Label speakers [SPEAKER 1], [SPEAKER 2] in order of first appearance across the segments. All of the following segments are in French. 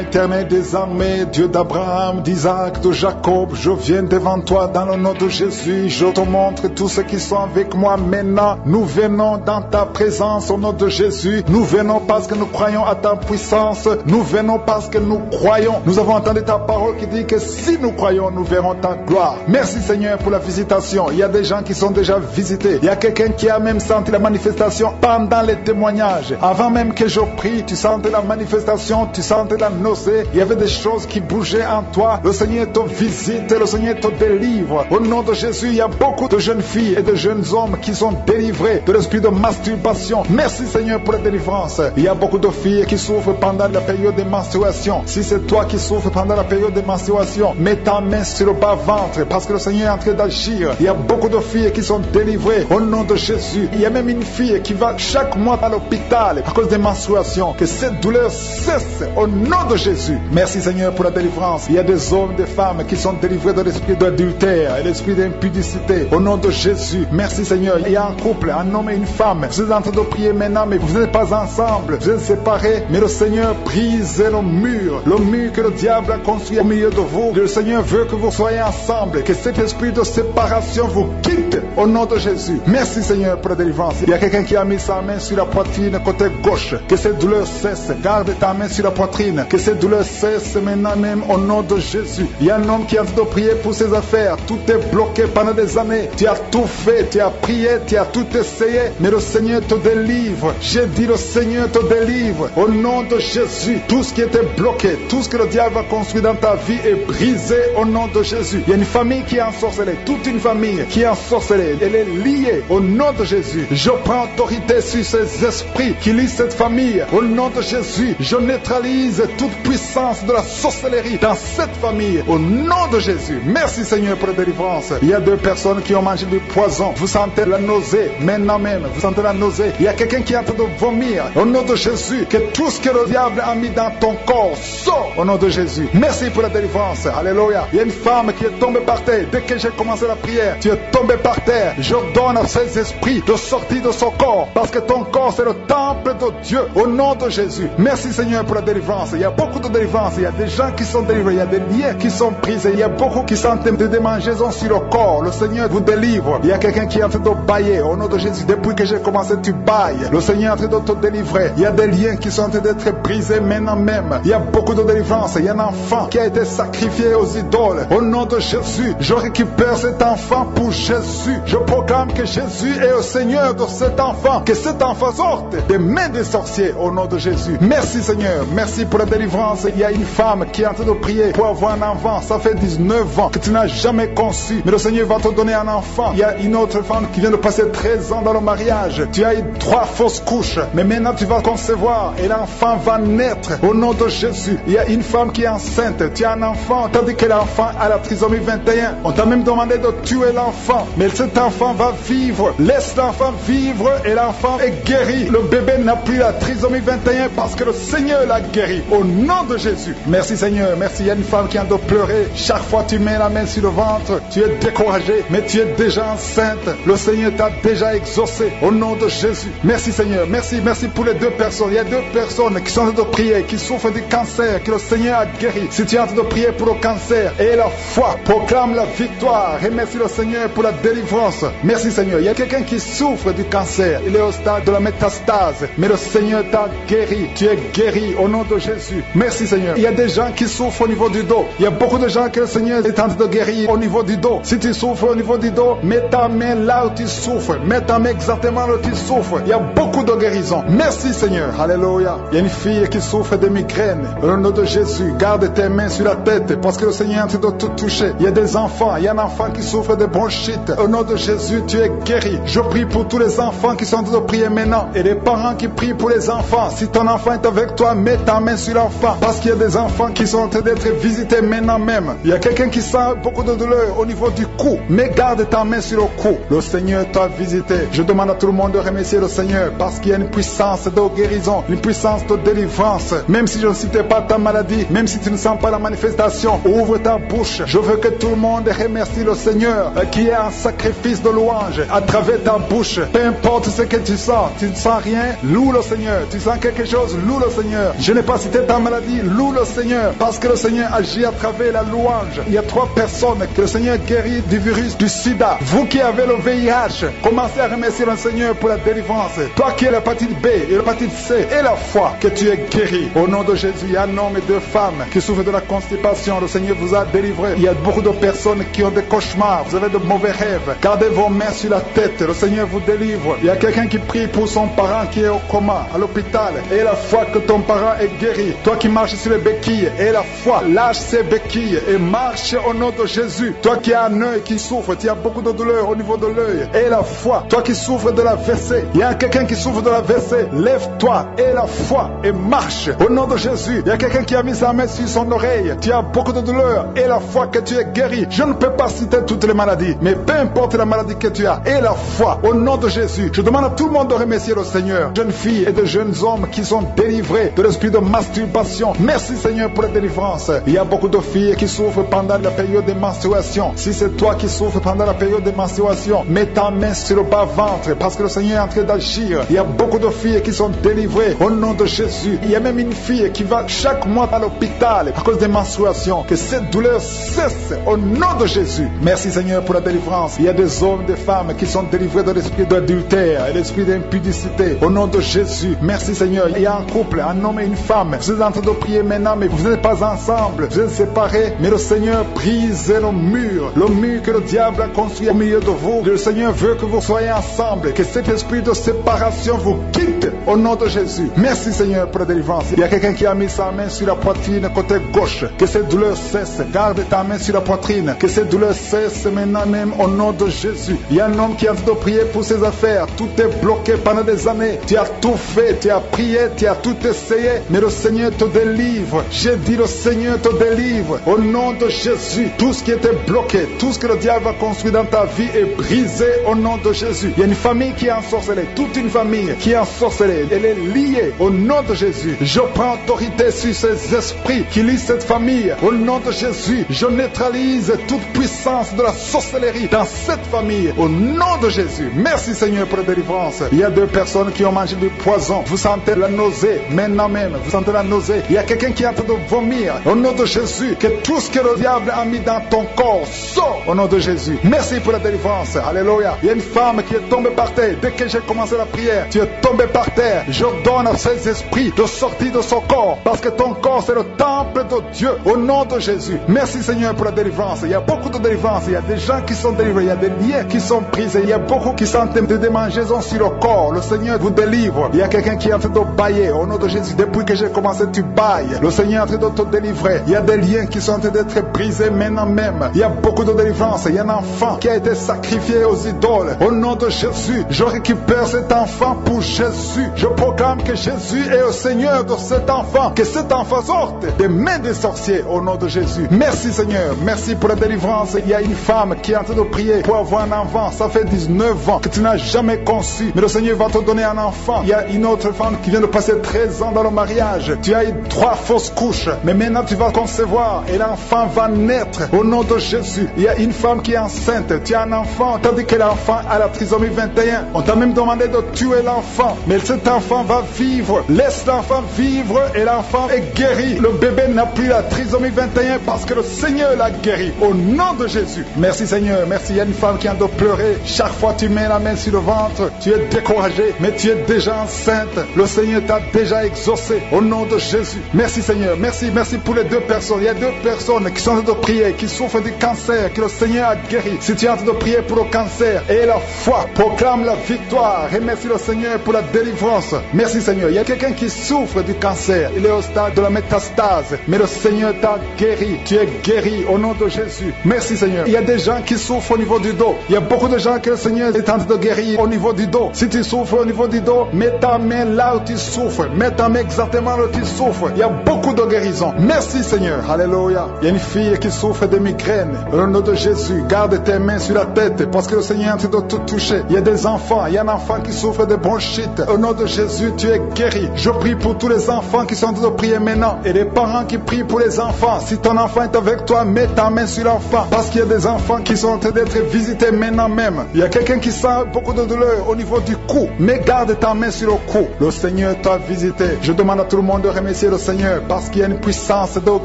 [SPEAKER 1] Éternel des armées, Dieu d'Abraham, d'Isaac, de Jacob, je viens devant toi dans le nom de Jésus. Je te montre tous ceux qui sont avec moi maintenant. Nous venons dans ta présence au nom de Jésus. Nous venons parce que nous croyons à ta puissance. Nous venons parce que nous croyons. Nous avons entendu ta parole qui dit que si nous croyons, nous verrons ta gloire. Merci Seigneur pour la visitation. Il y a des gens qui sont déjà visités. Il y a quelqu'un qui a même senti la manifestation pendant les témoignages. Avant même que je prie, tu sentais la manifestation, tu sentais la nausée. Il y avait des choses qui bougeaient en toi. Le Seigneur te visite, le Seigneur te délivre. Au nom de Jésus, il y a beaucoup de jeunes filles et de jeunes hommes qui sont délivrés de l'esprit de masturbation. Merci Seigneur pour la délivrance. Il y a beaucoup de filles qui souffrent pendant la période de menstruation. Si c'est toi qui souffres pendant la période de menstruation, mets ta main sur le bas-ventre parce que le Seigneur est en train d'agir. Il y a beaucoup de filles qui sont délivrées au nom de Jésus. Il y a même une fille qui va chaque mois à l'hôpital à cause des menstruations. Que cette douleur cesse au nom de Jésus. Merci Seigneur pour la délivrance. Il y a des hommes, des femmes qui sont délivrés de l'esprit d'adultère et l'esprit d'impudicité. Au nom de Jésus. Merci Seigneur. Il y a un couple, un homme et une femme. Vous êtes en train de prier maintenant, mais vous n'êtes pas ensemble. Vous êtes séparés. Mais le Seigneur brise le mur que le diable a construit au milieu de vous. Le Seigneur veut que vous soyez ensemble. Que cet esprit de séparation vous quitte au nom de Jésus. Merci Seigneur pour la délivrance. Il y a quelqu'un qui a mis sa main sur la poitrine côté gauche. Que cette douleur cesse. Garde ta main sur la poitrine. Que cette douleur cesse maintenant même au nom de Jésus. Il y a un homme qui est en train de prier pour ses affaires. Tout est bloqué pendant des années. Tu as tout fait, tu as prié, tu as tout essayé, mais le Seigneur te délivre. J'ai dit le Seigneur te délivre. Au nom de Jésus, tout ce qui était bloqué, tout ce que le diable a construit dans ta vie est brisé au nom de Jésus. Il y a une famille qui est ensorcelée, toute une famille qui est ensorcelée. Elle est liée au nom de Jésus. Je prends autorité sur ces esprits qui lient cette famille. Au nom de Jésus, je neutralise toute puissance de la sorcellerie dans cette famille au nom de Jésus. Merci Seigneur pour la délivrance. Il y a deux personnes qui ont mangé du poison. Vous sentez la nausée maintenant même. Vous sentez la nausée. Il y a quelqu'un qui est en train de vomir. Au nom de Jésus, que tout ce que le diable a mis dans ton corps sort au nom de Jésus. Merci pour la délivrance. Alléluia. Il y a une femme qui est tombée par terre. Dès que j'ai commencé la prière, tu es tombé par terre. Je donne à ces esprits de sortir de son corps parce que ton corps c'est le temple de Dieu au nom de Jésus. Merci Seigneur pour la délivrance. Il y a beaucoup de délivrance. Il y a des gens qui sont délivrés. Il y a des liens qui sont brisés. Il y a beaucoup qui sont de démangeaisons sur le corps. Le Seigneur vous délivre. Il y a quelqu'un qui est en train de bailler au nom de Jésus. Depuis que j'ai commencé, tu bailles. Le Seigneur est en train de te délivrer. Il y a des liens qui sont en train d'être brisés maintenant même. Il y a beaucoup de délivrance. Il y a un enfant qui a été sacrifié aux idoles. Au nom de Jésus, je récupère cet enfant pour Jésus. Je proclame que Jésus est le Seigneur de cet enfant. Que cet enfant sorte des mains des sorciers au nom de Jésus. Merci Seigneur. Merci pour la délivrance. Il y a une femme qui est en train de prier pour avoir un enfant. Ça fait 19 ans que tu n'as jamais conçu. Mais le Seigneur va te donner un enfant. Il y a une autre femme qui vient de passer 13 ans dans le mariage. Tu as eu 3 fausses couches. Mais maintenant tu vas concevoir et l'enfant va naître au nom de Jésus. Il y a une femme qui est enceinte. Tu as un enfant. Tandis que l'enfant a la trisomie 21. On t'a même demandé de tuer l'enfant. Mais cet enfant va vivre. Laisse l'enfant vivre et l'enfant est guéri. Le bébé n'a plus la trisomie 21 parce que le Seigneur l'a guéri. Au nom de Jésus. Merci Seigneur. Merci. Il y a une femme qui a de pleurer. Chaque fois tu mets la main sur le ventre, tu es découragé, mais tu es déjà enceinte. Le Seigneur t'a déjà exaucé. Au nom de Jésus. Merci Seigneur. Merci. Merci pour les deux personnes. Il y a deux personnes qui sont en train de prier, qui souffrent du cancer, que le Seigneur a guéri. Si tu es en train de prier pour le cancer, et la foi proclame la victoire. Remercie le Seigneur pour la délivrance. Merci Seigneur. Il y a quelqu'un qui souffre du cancer. Il est au stade de la métastase, mais le Seigneur t'a guéri. Tu es guéri au nom de Jésus. Merci Seigneur. Il y a des gens qui souffrent au niveau du dos. Il y a beaucoup de gens que le Seigneur est en train de guérir au niveau du dos. Si tu souffres au niveau du dos, mets ta main là où tu souffres. Mets ta main exactement là où tu souffres. Il y a beaucoup de guérisons. Merci Seigneur. Alléluia. Il y a une fille qui souffre de migraines. Au nom de Jésus, garde tes mains sur la tête parce que le Seigneur est en train de te toucher. Il y a des enfants. Il y a un enfant qui souffre de bronchite. Au nom de Jésus, tu es guéri. Je prie pour tous les enfants qui sont en train de prier maintenant et les parents qui prient pour les enfants. Si ton enfant est avec toi, mets ta main sur l'enfant parce qu'il y a des enfants qui sont en train d'être visités maintenant même. Il y a quelqu'un qui sent beaucoup de douleur au niveau du cou, mais garde ta main sur le cou. Le Seigneur t'a visité. Je demande à tout le monde de remercier le Seigneur parce qu'il y a une puissance de guérison, une puissance de délivrance. Même si je ne citais pas ta maladie, même si tu ne sens pas la manifestation, ouvre ta bouche. Je veux que tout le monde remercie le Seigneur qui est un sacrifice de louange à travers ta bouche. Peu importe ce que tu ne sens rien, loue le Seigneur. Tu sens quelque chose, loue le Seigneur. Je n'ai pas cité ta maladie maladies, loue le Seigneur, parce que le Seigneur agit à travers la louange. Il y a 3 personnes que le Seigneur guérit du virus du sida. Vous qui avez le VIH, commencez à remercier le Seigneur pour la délivrance. Toi qui as l'hépatite B et l'hépatite C et la foi, que tu es guéri. Au nom de Jésus, il y a un homme et 2 femmes qui souffrent de la constipation. Le Seigneur vous a délivré. Il y a beaucoup de personnes qui ont des cauchemars. Vous avez de mauvais rêves. Gardez vos mains sur la tête. Le Seigneur vous délivre. Il y a quelqu'un qui prie pour son parent qui est au coma, à l'hôpital. Et la foi que ton parent est guéri. Toi qui marches sur les béquilles, et la foi, lâche ces béquilles et marche au nom de Jésus. Toi qui as un œil qui souffre, tu as beaucoup de douleur au niveau de l'œil. Et la foi, toi qui souffres de la WC, il y a quelqu'un qui souffre de la WC, lève-toi et la foi et marche au nom de Jésus. Il y a quelqu'un qui a mis sa main sur son oreille, tu as beaucoup de douleur et la foi que tu es guéri. Je ne peux pas citer toutes les maladies, mais peu importe la maladie que tu as, et la foi au nom de Jésus. Je demande à tout le monde de remercier le Seigneur. Jeunes filles et de jeunes hommes qui sont délivrés de l'esprit de masturbation. Merci Seigneur pour la délivrance. Il y a beaucoup de filles qui souffrent pendant la période de menstruation. Si c'est toi qui souffres pendant la période de menstruation, mets ta main sur le bas-ventre parce que le Seigneur est en train d'agir. Il y a beaucoup de filles qui sont délivrées au nom de Jésus. Il y a même une fille qui va chaque mois à l'hôpital à cause des menstruations. Que cette douleur cesse au nom de Jésus. Merci Seigneur pour la délivrance. Il y a des hommes, des femmes qui sont délivrés de l'esprit d'adultère et l'esprit d'impudicité au nom de Jésus. Merci Seigneur. Il y a un couple, un homme et une femme. Vous êtes en train de prier maintenant, mais vous n'êtes pas ensemble. Vous êtes séparés, mais le Seigneur brise le mur que le diable a construit au milieu de vous. Le Seigneur veut que vous soyez ensemble, que cet esprit de séparation vous quitte au nom de Jésus. Merci Seigneur pour la délivrance. Il y a quelqu'un qui a mis sa main sur la poitrine côté gauche. Que cette douleur cesse. Garde ta main sur la poitrine. Que cette douleur cesse maintenant même au nom de Jésus. Il y a un homme qui est en train de prier pour ses affaires. Tout est bloqué pendant des années. Tu as tout fait, tu as prié, tu as tout essayé, mais le Seigneur te délivre. J'ai dit le Seigneur te délivre au nom de Jésus. Tout ce qui était bloqué, tout ce que le diable a construit dans ta vie est brisé au nom de Jésus. Il y a une famille qui est ensorcelée, toute une famille qui est ensorcelée. Elle est liée au nom de Jésus. Je prends autorité sur ces esprits qui lient cette famille. Au nom de Jésus, je neutralise toute puissance de la sorcellerie dans cette famille. Au nom de Jésus. Merci Seigneur pour la délivrance. Il y a 2 personnes qui ont mangé du poison. Vous sentez la nausée maintenant même. Vous sentez la nausée. Il y a quelqu'un qui est en train de vomir. Au nom de Jésus, que tout ce que le diable a mis dans ton corps sort au nom de Jésus. Merci pour la délivrance. Alléluia. Il y a une femme qui est tombée par terre. Dès que j'ai commencé la prière, tu es tombé par terre. Je donne à ces esprits de sortir de son corps. Parce que ton corps c'est le temple de Dieu. Au nom de Jésus. Merci Seigneur pour la délivrance. Il y a beaucoup de délivrance. Il y a des gens qui sont délivrés. Il y a des liens qui sont brisés. Il y a beaucoup qui sont de démangeaisons sur le corps. Le Seigneur vous délivre. Il y a quelqu'un qui est en train de bailler. Au nom de Jésus. Depuis que j'ai commencé, tu bailles. Le Seigneur est en train de te délivrer. Il y a des liens qui sont en train d'être brisés maintenant même. Il y a beaucoup de délivrance. Il y a un enfant qui a été sacrifié aux idoles. Au nom de Jésus, je récupère cet enfant pour Jésus. Je proclame que Jésus est le Seigneur de cet enfant. Que cet enfant sorte des mains des sorciers au nom de Jésus. Merci Seigneur. Merci pour la délivrance. Il y a une femme qui est en train de prier pour avoir un enfant. Ça fait 19 ans que tu n'as jamais conçu. Mais le Seigneur va te donner un enfant. Il y a une autre femme qui vient de passer 13 ans dans le mariage. Tu as eu 3 fausses couches. Mais maintenant tu vas concevoir et l'enfant va naître au nom de Jésus. Il y a une femme qui est enceinte. Tu as un enfant tandis que l'enfant a la trisomie 21. On t'a même demandé de tuer l'enfant. Mais cet enfant va vivre. Laisse l'enfant vivre et l'enfant est guéri. Le bébé n'a plus la trisomie 21 parce que le Seigneur l'a guéri. Au nom de Jésus. Merci Seigneur. Merci. Il y a une femme qui a de pleurer. Chaque fois tu mets la main sur le ventre, tu es découragé, mais tu es déjà enceinte. Le Seigneur t'a déjà exaucé. Au nom de Jésus. Merci Seigneur. Merci. Merci pour les 2 personnes. Il y a 2 personnes qui sont en train de prier, qui souffrent du cancer, que le Seigneur a guéri. Si tu es en train de prier pour le cancer et la foi, proclame la victoire. Remercie le Seigneur pour la délivrance. Merci Seigneur. Il y a quelqu'un qui souffre du cancer. Il est au stade de la métastase, mais le Seigneur t'a guéri. Tu es guéri au nom de Jésus. Merci Seigneur. Il y a des gens qui souffrent au niveau du dos. Il y a beaucoup de gens que le Seigneur est en train de guérir au niveau du dos. Si tu souffres au niveau du dos, mets ta main là où tu souffres. Mets ta main exactement là où tu souffres. Il y a beaucoup de guérisons. Merci Seigneur. Alléluia. Il y a une fille qui souffre de migraines. Au nom de Jésus, garde tes mains sur la tête parce que le Seigneur est en train de te toucher. Il y a des enfants. Il y a un enfant qui souffre de bronchite. Au nom de Jésus, tu es guéri. Je prie pour tous les enfants qui sont en train de prier maintenant et les parents qui prie pour les enfants. Si ton enfant est avec toi, mets ta main sur l'enfant. Parce qu'il y a des enfants qui sont en train d'être visités maintenant même. Il y a quelqu'un qui sent beaucoup de douleur au niveau du cou. Mais garde ta main sur le cou. Le Seigneur t'a visité. Je demande à tout le monde de remercier le Seigneur parce qu'il y a une puissance de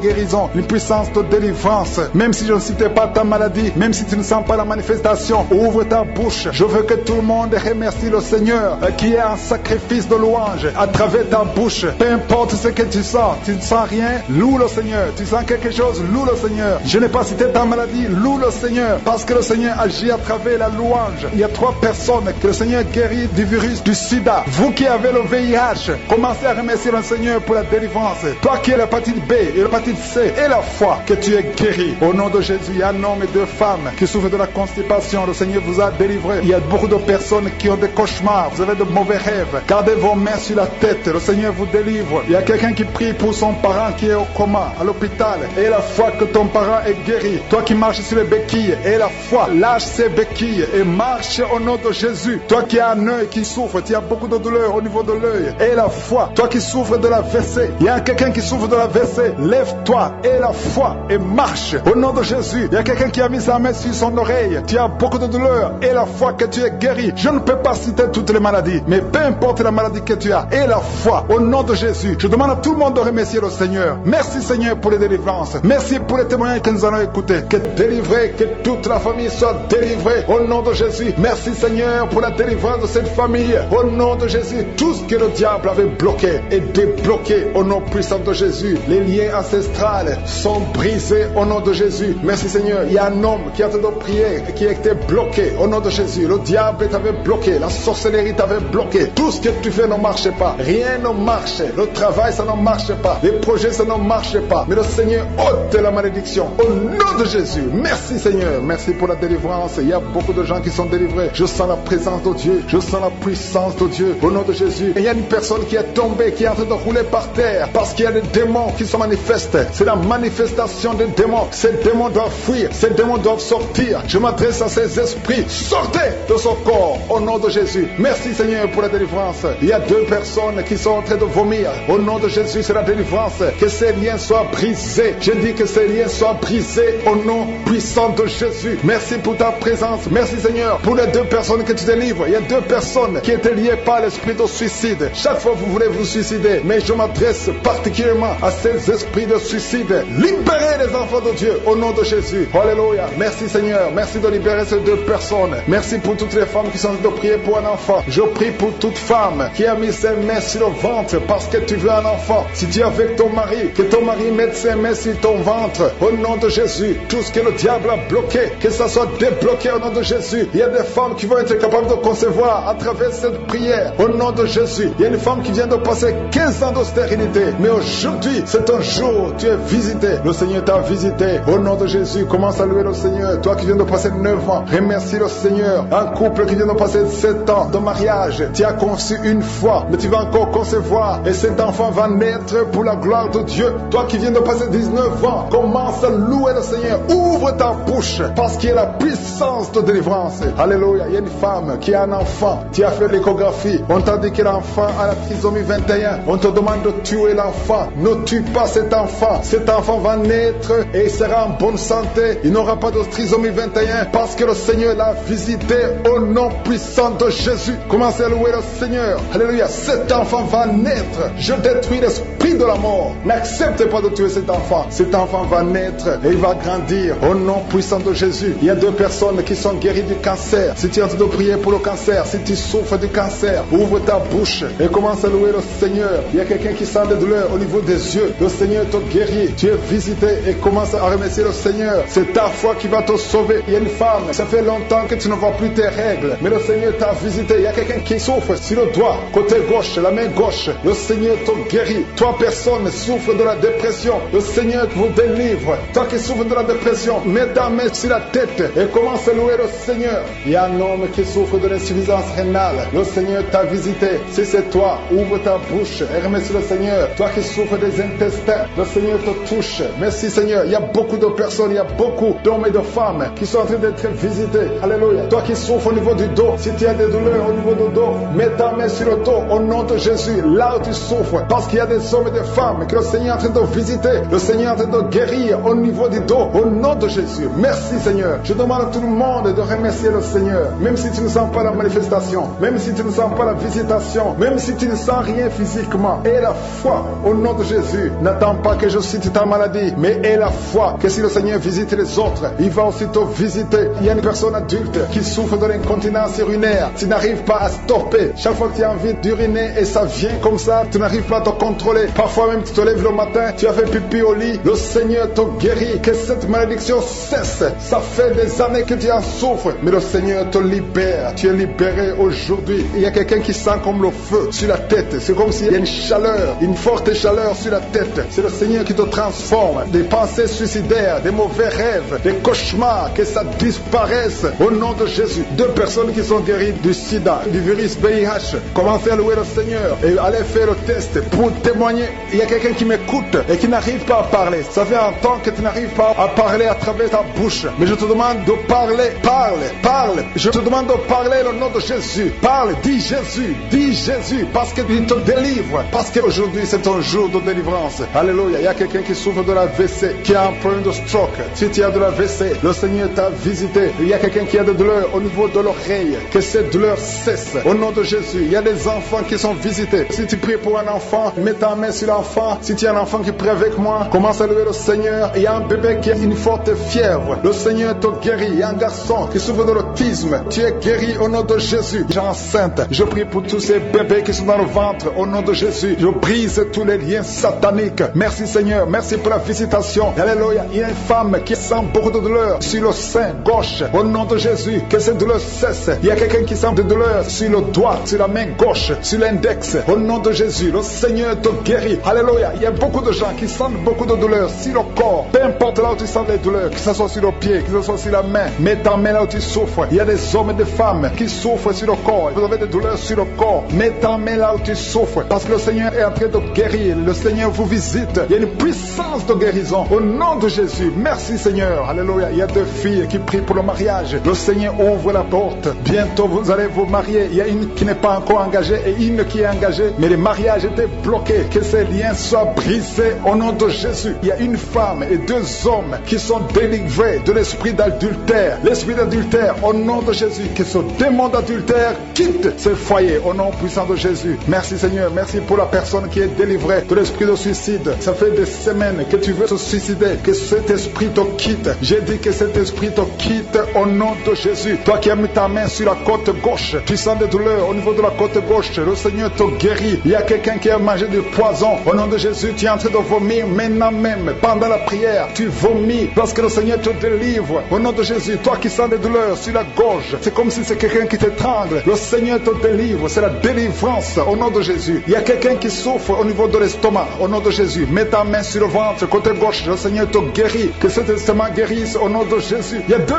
[SPEAKER 1] guérison, une puissance de délivrance. Même si je ne citais pas ta maladie, même si tu ne sens pas la manifestation, ouvre ta bouche. Je veux que tout le monde remercie le Seigneur qui est un sacrifice de louange à travers ta bouche. Peu importe ce que tu ne sens rien, loue le Seigneur. Tu sens quelque chose, loue le Seigneur. Je n'ai pas cité ta maladie, loue le Seigneur parce que le Seigneur agit à travers la louange. Il y a 3 personnes que le Seigneur guérit du virus du sida. Vous qui avez le VIH, commencez à remercier le Seigneur pour la délivrance. Toi qui as l'hépatite B et l'hépatite C et la foi, que tu es guéri. Au nom de Jésus, il y a un homme et 2 femmes qui souffrent de la constipation. Le Seigneur vous a délivré. Il y a beaucoup de personnes qui ont des cauchemars. Vous avez de mauvais rêves. Gardez vos mains sur la tête. Le Seigneur vous délivre. Il y a quelqu'un qui prie pour son parent qui est au coma, à l'hôpital. Et la foi que ton parent est guéri. Toi qui marches sur les béquilles, et la foi, lâche ces béquilles et marche au nom de Jésus. Toi qui as un œil qui souffre, tu as beaucoup de douleur au niveau de l'œil. Et la foi, toi qui souffres de la WC, il y a quelqu'un qui souffre de la WC, lève-toi et la foi et marche au nom de Jésus. Il y a quelqu'un qui a mis sa main sur son oreille, tu as beaucoup de douleur et la foi que tu es guéri. Je ne peux pas citer toutes les maladies, mais peu importe la maladie que tu as et la foi au nom de Jésus. Je demande à tout le monde de remercier le Seigneur. Merci Seigneur pour les délivrances. Merci pour les témoignages que nous allons écouter. Que délivré, que toute la famille soit délivrée au nom de Jésus. Merci Seigneur pour la délivrance de cette famille. Au nom de Jésus, tout ce que le diable avait bloqué est débloqué au nom puissant de Jésus. Les liens ancestrales sont brisés au nom de Jésus. Merci Seigneur. Il y a un homme qui a entendu prier et qui a été bloqué au nom de Jésus. Le diable t'avait bloqué, la sorcellerie t'avait bloqué. Tout ce que tu fais ne marche pas. Rien ne marche. Le travail, ça ne marche pas. Les projets, ça ne marche pas. Mais le Seigneur ôte la malédiction au nom de Jésus. Merci Seigneur. Merci pour la délivrance. Il y a beaucoup de gens qui sont délivrés. Je sens la présence de Dieu. Je sens la puissance de Dieu au nom de Jésus. Et il y a une personne qui est tombée, qui est en train de rouler par terre parce qu'il y a des démons qui se manifestent. C'est la manifestation des démons. Ces démons doivent fuir. Ces démons doivent sortir. Je m'adresse à ces esprits. Sortez de son corps au nom de Jésus. Merci Seigneur pour la délivrance. Il y a 2 personnes qui sont en train de vomir. Au nom de Jésus, c'est la délivrance. Que ces liens soient brisés. Je dis que ces liens soient brisés au nom puissant de Jésus. Merci pour ta présence. Merci Seigneur pour les 2 personnes que tu délivres. Il y a 2 personnes qui étaient liées par l'esprit de suicide. Chaque fois vous voulez vous suicider, mais je m'adresse particulièrement à ces esprits de suicide. Libérez les enfants de Dieu au nom de Jésus. Alléluia. Merci Seigneur. Merci de libérer ces 2 personnes. Merci pour toutes les femmes qui sont en train de prier pour un enfant. Je prie pour toute femme qui a mis ses mains sur le ventre parce que tu veux un enfant. Si tu es avec ton mari, que ton mari mette ses mains sur ton ventre au nom de Jésus. Tout ce que le diable a bloqué, que ça soit débloqué au nom de Jésus. Il y a des femmes qui vont être capables de concevoir à travers cette prière au nom de Jésus. Il y a une femme qui vient de passer 15 ans de stérilité, mais aujourd'hui c'est un jour, tu es visité. Le Seigneur t'a visité au nom de Jésus. Commence à louer le Seigneur. Toi qui viens de passer 9 ans, remercie le Seigneur. Un couple qui vient de passer 7 ans de mariage, tu as conçu une fois, mais tu vas encore concevoir et cet enfant va naître pour la gloire de Dieu. Toi qui viens de passer 19 ans, commence à louer le Seigneur. Ouvre ta bouche parce qu'il y a la puissance de délivrance. Alléluia. Il y a une femme qui a un enfant. Tu as fait l'échographie. On t'a dit que l'enfant a la trisomie 21. On te demande de tuer l'enfant. Ne tue pas cet enfant. Cet enfant va naître et il sera en bonne santé. Il n'aura pas de trisomie 21 parce que le Seigneur l'a visité au nom puissant de Jésus. Commencez à louer le Seigneur. Alléluia. Cet enfant va naître. Je détruis l'esprit de la mort. N'accepte pas de tuer cet enfant. Cet enfant va naître et il va grandir au nom puissant de Jésus. Il y a 2 personnes qui sont guéries du cancer. Si tu es en train de prier pour le cancer, si tu souffres du cancer, ouvre ta bouche et commence à louer le Seigneur. Il y a quelqu'un qui sent des douleurs au niveau des yeux. Le Seigneur te guérit. Tu es visité et commence à remercier le Seigneur. C'est ta foi qui va te sauver. Il y a une femme, ça fait longtemps que tu ne vois plus tes règles, mais le Seigneur t'a visité. Il y a quelqu'un qui souffre sur le doigt, côté gauche, la main gauche. Le Seigneur te guérit. Toi, personne souffre de la dépression. Le Seigneur vous délivre. Toi qui souffres de la dépression, mets ta main sur la tête et commence à louer le Seigneur. Il y a un homme qui souffre de l'insuffisance rénale. Le Seigneur t'a visité. Si c'est toi, ouvre ta bouche et remercie le Seigneur. Toi qui souffres des intestins, le Seigneur te touche. Merci Seigneur. Il y a beaucoup de personnes, il y a beaucoup d'hommes et de femmes qui sont en train d'être visités. Alléluia. Toi qui souffres au niveau du dos, si tu as des douleurs au niveau du dos, mets ta main sur le dos au nom de Jésus. Là où tu souffres, parce qu'il y a des hommes et des femmes que le Seigneur en train de visiter. Le Seigneur est en train de guérir au niveau du dos. Au nom de Jésus. Merci Seigneur. Je demande à tout le monde de remercier le Seigneur. Même si tu ne sens pas la manifestation, même si tu ne sens pas la visitation, même si tu ne sens rien physiquement, aie la foi au nom de Jésus. N'attends pas que je cite ta maladie, mais aie la foi que si le Seigneur visite les autres, il va aussi te visiter. Il y a une personne adulte qui souffre de l'incontinence urinaire. Tu n'arrives pas à stopper. Chaque fois que tu as envie d'uriner et ça vient comme ça, tu n'arrives pas à te contrôler. Parfois même tu te lèves le matin, tu as fait pipi au lit, le Seigneur te guérit. Que cette malédiction cesse. Ça fait des années que tu en souffres, mais le Seigneur te libère. Tu es libéré aujourd'hui. Il y a quelqu'un qui sent comme le feu sur la tête. C'est comme s'il y a une chaleur, une forte chaleur sur la tête. C'est le Seigneur qui te transforme. Des pensées suicidaires, des mauvais rêves, des cauchemars, que ça disparaisse au nom de Jésus. 2 personnes qui sont guéries du sida, du virus VIH. Commencez à louer le Seigneur et allez faire le test pour témoigner. Il y a quelqu'un qui m'écoute et qui n'arrive pas à parler. Ça fait un temps que tu n'arrives pas à parler à travers ta bouche. Mais je te demande de parler. Parle. Je te demande de parler le nom de Jésus. Parle, dis Jésus, parce qu'il te délivre. Parce qu'aujourd'hui c'est un jour de délivrance. Alléluia. Il y a quelqu'un qui souffre de la WC, qui a un problème de stroke. Si tu as de la WC, le Seigneur t'a visité. Il y a quelqu'un qui a de douleur au niveau de l'oreille. Que cette douleur cesse au nom de Jésus. Il y a des enfants qui sont visités. Si tu pries pour un enfant, mets ta main sur l'enfant. Si tu as un enfant qui prie avec moi, commence à louer le Seigneur. Il y a un bébé qui a une forte fièvre. Le Seigneur te guérit. Il y a un garçon qui souffre de l'autisme. Tu es guéri au nom de Jésus. J'enceinte. Je prie pour tous ces bébés qui sont dans le ventre au nom de Jésus. Je brise tous les liens sataniques. Merci Seigneur. Merci pour la visitation. Alléluia. Il y a une femme qui sent beaucoup de douleur sur le sein gauche. Au nom de Jésus, que cette douleur cesse. Il y a quelqu'un qui sent de douleur sur le doigt, sur la main gauche, sur l'index. Au nom de Jésus, le Seigneur te guérit. Alléluia. Il y a beaucoup de gens qui sentent beaucoup de douleur sur le corps. Peu importe là où tu sens les douleurs, que ce soit sur le pied, que ce soit sur la main. Mets ta main là où tu souffres. Il y a des hommes et des femmes qui souffrent sur le corps. Vous avez des douleurs sur le corps. Mets ta main là où tu souffres. Parce que le Seigneur est en train de guérir. Le Seigneur vous visite. Il y a une puissance de guérison. Au nom de Jésus. Merci Seigneur. Alléluia. Il y a 2 filles qui prient pour le mariage. Le Seigneur ouvre la porte. Bientôt vous allez vous marier. Il y a une qui n'est pas encore engagée et une qui est engagée. Mais le mariage était bloqué. Que ces liens soient brisés au nom de Jésus. Il y a une femme et 2 hommes qui sont délivrés de l'esprit d'adultère. L'esprit d'adultère au nom de Jésus. Que ce démon d'adultère quitte ce foyer au nom puissant de Jésus. Merci Seigneur. Merci pour la personne qui est délivrée de l'esprit de suicide. Ça fait des semaines que tu veux te suicider. Que cet esprit te quitte. J'ai dit que cet esprit te quitte au nom de Jésus. Toi qui as mis ta main sur la côte gauche, tu sens des douleurs au niveau de la côte gauche. Le Seigneur te guérit. Il y a quelqu'un qui a mangé du poison. Au nom de Jésus, tu es en train de vomir maintenant même. Pendant la prière, tu vomis parce que le Seigneur te délivre. Au nom de Jésus, toi qui sens des douleurs sur la gorge, c'est comme si c'est quelqu'un qui t'étrangle. Le Seigneur te délivre. C'est la délivrance au nom de Jésus. Il y a quelqu'un qui souffre au niveau de l'estomac. Au nom de Jésus, mets ta main sur le ventre, côté gauche. Le Seigneur te guérit. Que cet estomac guérisse au nom de Jésus. Il y a 2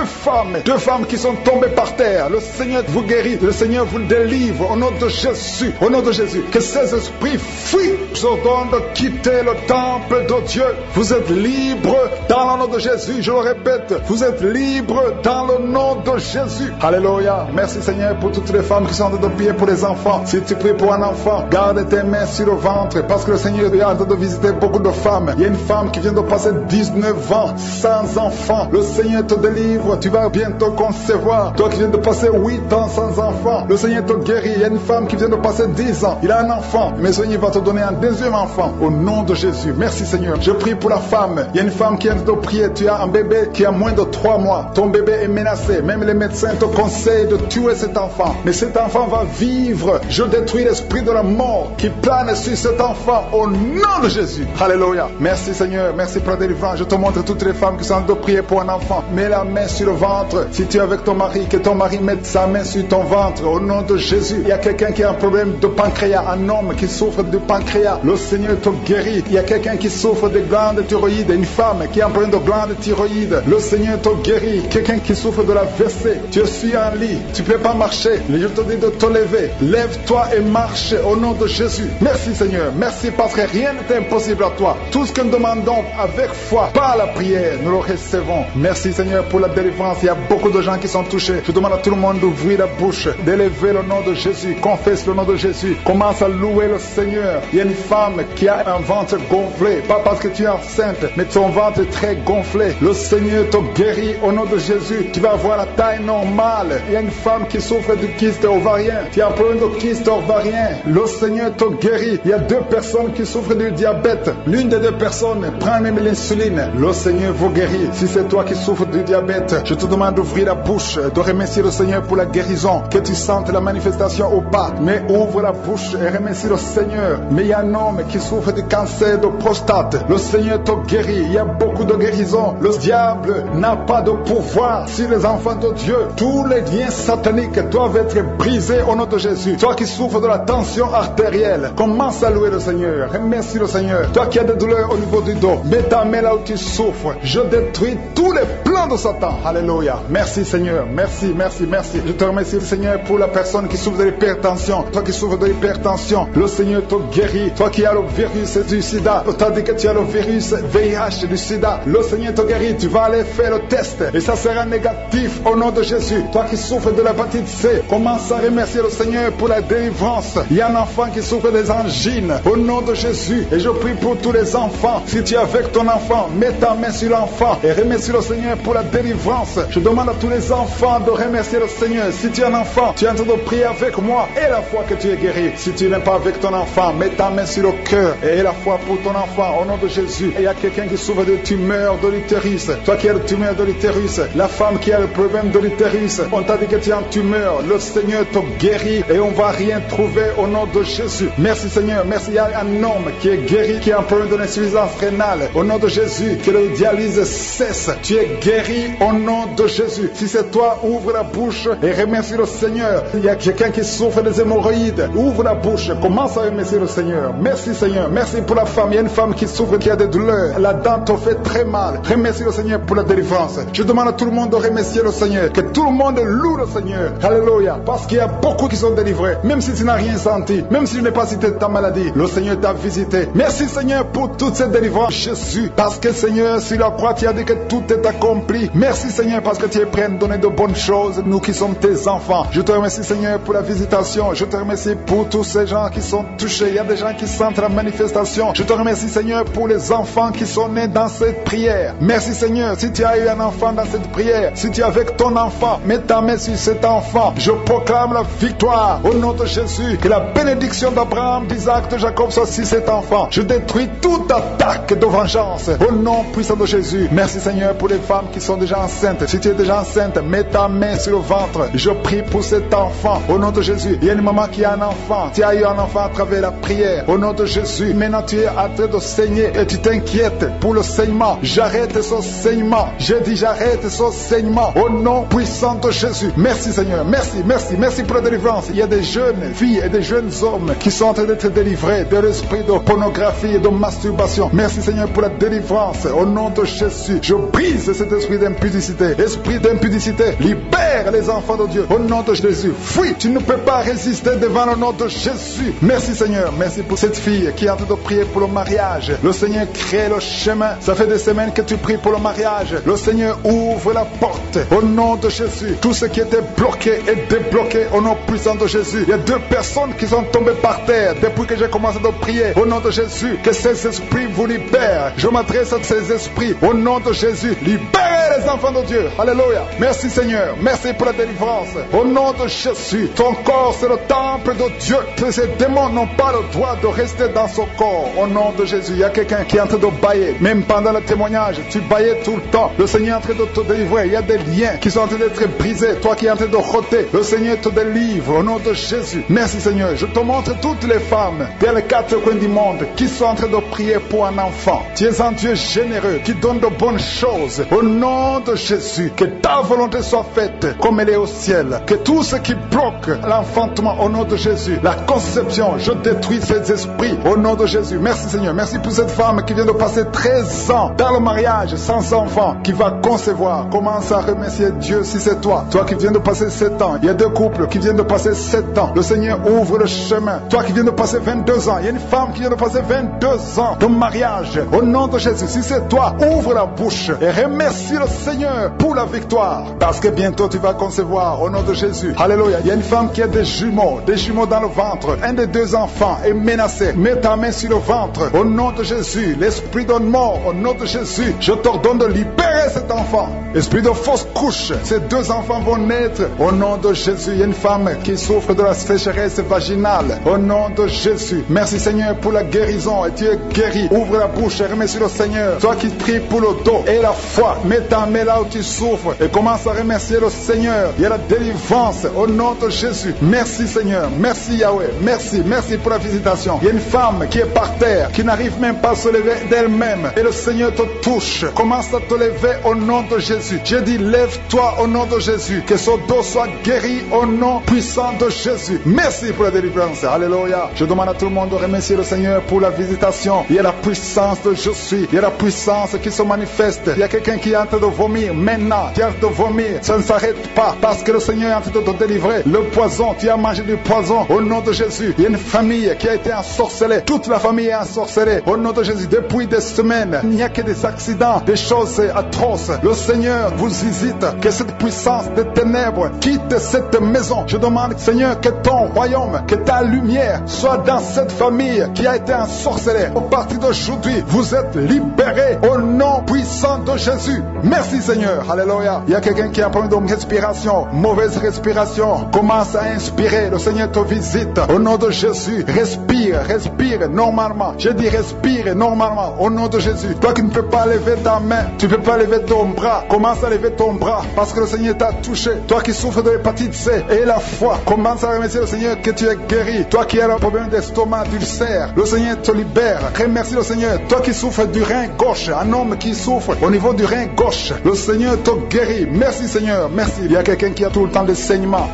[SPEAKER 1] femmes qui sont tombées par terre. Le Seigneur vous guérit. Le Seigneur vous délivre au nom de Jésus. Au nom de Jésus. Que ces esprits fuient. Je vous ordonne de quitter le temple de Dieu. Vous êtes libres dans le nom de Jésus. Je le répète. Vous êtes libres dans le nom de Jésus. Alléluia. Merci Seigneur pour toutes les femmes qui sont en train de prier pour les enfants. Si tu pries pour un enfant, garde tes mains sur le ventre parce que le Seigneur est en train de visiter beaucoup de femmes. Il y a une femme qui vient de passer 19 ans sans enfant. Le Seigneur te délivre. Tu vas bientôt concevoir. Toi qui viens de passer 8 ans sans enfant, le Seigneur te guérit. Il y a une femme qui vient de passer 10 ans. Il a un enfant. Mais le Seigneur va te donner un 2e enfant. Au nom de Jésus. Merci Seigneur. Je prie pour la femme. Il y a une femme qui vient de prier. Tu as un bébé qui a moins de 3 mois. Ton bébé est menacé. Même les médecins te conseillent de tuer cet enfant. Mais cet enfant va vivre. Je détruis l'esprit de la mort qui plane sur cet enfant. Au nom de Jésus. Alléluia. Merci Seigneur. Merci pour la délivrance. Je te montre toutes les femmes qui sont en train de prier pour un enfant. Mets la main sur le ventre. Si tu es avec ton mari, que ton mari mette sa main sur ton ventre. Au nom de Jésus. Il y a quelqu'un qui a un problème de pancréas. Un homme qui souffre de pancréas. Le Seigneur te guérit. Il y a quelqu'un qui souffre de glandes thyroïdes. Une femme qui a un problème de glandes thyroïdes. Le Seigneur te guérit. Quelqu'un qui souffre de la WC. Tu es sur un lit. Tu ne peux pas marcher. Mais je te dis de te lever. Lève-toi et marche au nom de Jésus. Merci Seigneur. Merci parce que rien n'est impossible à toi. Tout ce que nous demandons avec foi, par la prière, nous le recevons. Merci Seigneur pour la délivrance. Il y a beaucoup de gens qui sont touchés. Je demande à tout le monde d'ouvrir la bouche, d'élever le nom de Jésus. Confesse le nom de Jésus. Commence à louer le Seigneur. Il y a une femme qui a un ventre ventre gonflé, pas parce que tu es enceinte, mais ton ventre est très gonflé. Le Seigneur te guérit au nom de Jésus. Tu vas avoir la taille normale. Il y a une femme qui souffre de kyste ovarien. Tu as un problème de kyste ovarien. Le Seigneur te guérit. Il y a 2 personnes qui souffrent du diabète. L'une des 2 personnes prend même l'insuline. Le Seigneur vous guérit. Si c'est toi qui souffres du diabète, je te demande d'ouvrir la bouche, de remercier le Seigneur pour la guérison. Que tu sentes la manifestation ou pas, mais ouvre la bouche et remercie le Seigneur. Mais il y a un homme qui souffre de cancer de prostate. Le Seigneur te guérit. Il y a beaucoup de guérisons. Le diable n'a pas de pouvoir sur les enfants de Dieu. Tous les liens sataniques doivent être brisés au nom de Jésus. Toi qui souffres de la tension artérielle, commence à louer le Seigneur. Remercie le Seigneur. Toi qui as des douleurs au niveau du dos, mets ta main là où tu souffres. Je détruis tous les plans de Satan. Alléluia. Merci Seigneur. Merci, merci, merci. Je te remercie Seigneur pour la personne qui souffre de l'hypertension. Toi qui souffres de l'hypertension, le Seigneur te guérit. Toi qui as le virus du sida, on t'a dit que tu as le virus VIH du sida, le Seigneur te guérit. Tu vas aller faire le test et ça sera négatif au nom de Jésus. Toi qui souffres de l'hépatite C, commence à remercier le Seigneur pour la délivrance. Il y a un enfant qui souffre des angines au nom de Jésus et je prie pour tous les enfants. Si tu es avec ton enfant, mets ta main sur l'enfant et remercie le Seigneur pour la délivrance. Je demande à tous les enfants de remercier le Seigneur. Si tu es un enfant, tu es en train de prier avec moi et la foi que tu es guéri. Si tu n'es pas avec ton enfant, mets ta main sur le cœur et la foi pour ton enfant au nom de Jésus. Et il y a quelqu'un qui souffre de tumeur de l'utérus. Toi qui as le tumeur de l'utérus, la femme qui a le problème de l'utérus, on t'a dit que tu es en tumeur. Le Seigneur te guérit et on va rien trouver au nom de Jésus. Merci Seigneur, merci. Il y a un homme qui est guéri, qui a un problème de l'insuffisance rénale. Au nom de Jésus, que le dialyse cesse. Tu es guéri au nom de Jésus. Si c'est toi, ouvre la bouche et remercie le Seigneur. Il y a quelqu'un qui souffre des hémorroïdes. Ouvre la bouche, commence à remercier le Seigneur. Merci Seigneur, merci pour la femme. Il y a une femme qui souffre, qui a des douleurs. La dent te fait très mal. Remercie le Seigneur pour la délivrance. Je demande à tout le monde de remercier le Seigneur. Que tout le monde loue le Seigneur. Alléluia. Parce qu'il y a beaucoup qui sont délivrés. Même si tu n'as rien senti, même si tu n'es pas cité ta maladie, le Seigneur t'a visité. Merci Seigneur pour toutes ces délivrances, Jésus. Parce que Seigneur, sur la croix, tu as dit que tout est accompli. Merci Seigneur parce que tu es prêt à nous donner de bonnes choses, nous qui sommes tes enfants. Je te remercie Seigneur pour la visitation. Je te remercie pour tous ces gens qui sont touchés. Il y a des gens qui sentent la manifestation. Je te remercie Seigneur pour les enfants qui sont nés dans cette prière. Merci Seigneur, si tu as eu un enfant dans cette prière, si tu es avec ton enfant, mets ta main sur cet enfant. Je proclame la victoire au nom de Jésus. Que la bénédiction d'Abraham, d'Isaac, de Jacob soit sur cet enfant. Je détruis toute attaque de vengeance au nom puissant de Jésus. Merci Seigneur pour les femmes qui sont déjà enceintes. Si tu es déjà enceinte, mets ta main sur le ventre. Je prie pour cet enfant au nom de Jésus. Il y a une maman qui a un enfant. Tu as eu un enfant à travers la prière au nom de Jésus. Maintenant tu es en train de saigner et tu t'inquiètes pour le saignement. J'arrête ce saignement. Je dis j'arrête ce saignement au nom puissant de Jésus. Merci Seigneur. Merci, merci, merci pour la délivrance. Il y a des jeunes filles et des jeunes hommes qui sont en train d'être délivrés de l'esprit de pornographie et de masturbation. Merci Seigneur pour la délivrance au nom de Jésus. Je brise cet esprit d'impudicité. Esprit d'impudicité, libère les enfants de Dieu au nom de Jésus. Fuis, tu ne peux pas résister devant le nom de Jésus. Merci Seigneur, merci pour cette fille qui est en train de prier pour le mariage. Le Seigneur crée le chemin. Ça fait des semaines que tu pries pour le mariage. Le Seigneur ouvre la porte au nom de Jésus. Tout ce qui était bloqué est débloqué au nom puissant de Jésus. Il y a 2 personnes qui sont tombées par terre depuis que j'ai commencé à prier au nom de Jésus. Que ces esprits vous libèrent. Je m'adresse à ces esprits au nom de Jésus. Libérez les enfants de Dieu. Alléluia. Merci Seigneur. Merci pour la délivrance. Au nom de Jésus. Ton corps c'est le temple de Dieu. Que ces démons n'ont pas le droit de rester dans son corps. Au nom de Jésus. Il y a quelqu'un qui est en train de bailler. Même pendant le témoignage, tu baillais tout le temps. Le Seigneur est en train de te délivrer. Il y a des liens qui sont en train d'être brisés. Toi qui es en train de roter. Le Seigneur te délivre. Au nom de Jésus. Merci Seigneur. Je te montre toutes les femmes dans les 4 coins du monde qui sont en train de prier pour un enfant. Tu es un Dieu généreux qui donne de bonnes choses. Au nom de Jésus, que ta volonté soit faite comme elle est au ciel. Que tout ce qui bloque l'enfantement au nom de Jésus, la conception, je détruis ces esprits au nom de Jésus. Merci Seigneur. Merci pour cette femme qui vient de passer 13 ans dans le mariage sans enfant, qui va concevoir. Commence à remercier Dieu si c'est toi. Toi qui viens de passer 7 ans. Il y a 2 couples qui viennent de passer 7 ans. Le Seigneur ouvre le chemin. Toi qui viens de passer 22 ans. Il y a une femme qui vient de passer 22 ans de mariage. Au nom de Jésus, si c'est toi, ouvre la bouche et remercie le Seigneur pour la victoire. Parce que bientôt tu vas concevoir au nom de Jésus. Alléluia. Il y a une femme qui a des jumeaux dans le ventre. Un des 2 enfants est menacé. Mets ta main sur le ventre. Au nom de Jésus, l'esprit de mort, au nom de Jésus, je t'ordonne de libérer cet enfant. Esprit de fausse couche, ces deux enfants vont naître. Au nom de Jésus, il y a une femme qui souffre de la sécheresse vaginale. Au nom de Jésus, merci Seigneur pour la guérison. Et tu es guéri. Ouvre la bouche et remercie le Seigneur. Toi qui pries pour le dos et la foi, mets ta main là où tu souffres et commence à remercier le Seigneur. Il y a la délivrance au nom de Jésus. Merci Seigneur. Merci Yahweh. Merci pour la visitation. Il y a une femme qui est par terre, qui n'arrive même pas à se lever d'elle-même. Et le Seigneur te touche. Commence à te lever au nom de Jésus. J'ai dit, lève-toi au nom de Jésus. Que son dos soit guéri au nom puissant de Jésus. Merci pour la délivrance. Alléluia. Je demande à tout le monde de remercier le Seigneur pour la visitation. Il y a la puissance de je suis. Il y a la puissance qui se manifeste. Il y a quelqu'un qui est en train de vomir maintenant. Tu es en train de vomir. Ça ne s'arrête pas parce que le Seigneur est en train de te délivrer. Le poison, tu as mangé du poison au nom de Jésus. Il y a une famille qui a été ensorcelée. Toute la famille est ensorcelée au nom de Jésus. Depuis des semaines, il n'y a que des accidents, des choses atroces. Le Seigneur vous visite. Que cette puissance des ténèbres quitte cette maison. Je demande, Seigneur, que ton royaume, que ta lumière soit dans cette famille qui a été ensorcelée. Au partir d'aujourd'hui, vous êtes libérés au nom puissant de Jésus. Merci Seigneur. Alléluia. Il y a quelqu'un qui a un problème de respiration, mauvaise respiration. Commence à inspirer. Le Seigneur te visite. Au nom de Jésus, respire normalement. Je dis respire normalement au nom de Jésus. Toi qui ne peux pas lever ta main, tu ne peux pas lever ton bras, commence à lever ton bras parce que le Seigneur t'a touché. Toi qui souffres de l'hépatite C et la foi, commence à remercier le Seigneur que tu es guéri. Toi qui as un problème d'estomac, d'ulcère, le Seigneur te libère. Remercie le Seigneur. Toi qui souffres du rein gauche, un homme qui souffre au niveau du rein gauche, le Seigneur te guérit. Merci Seigneur, merci. Il y a quelqu'un qui a tout le temps des saignements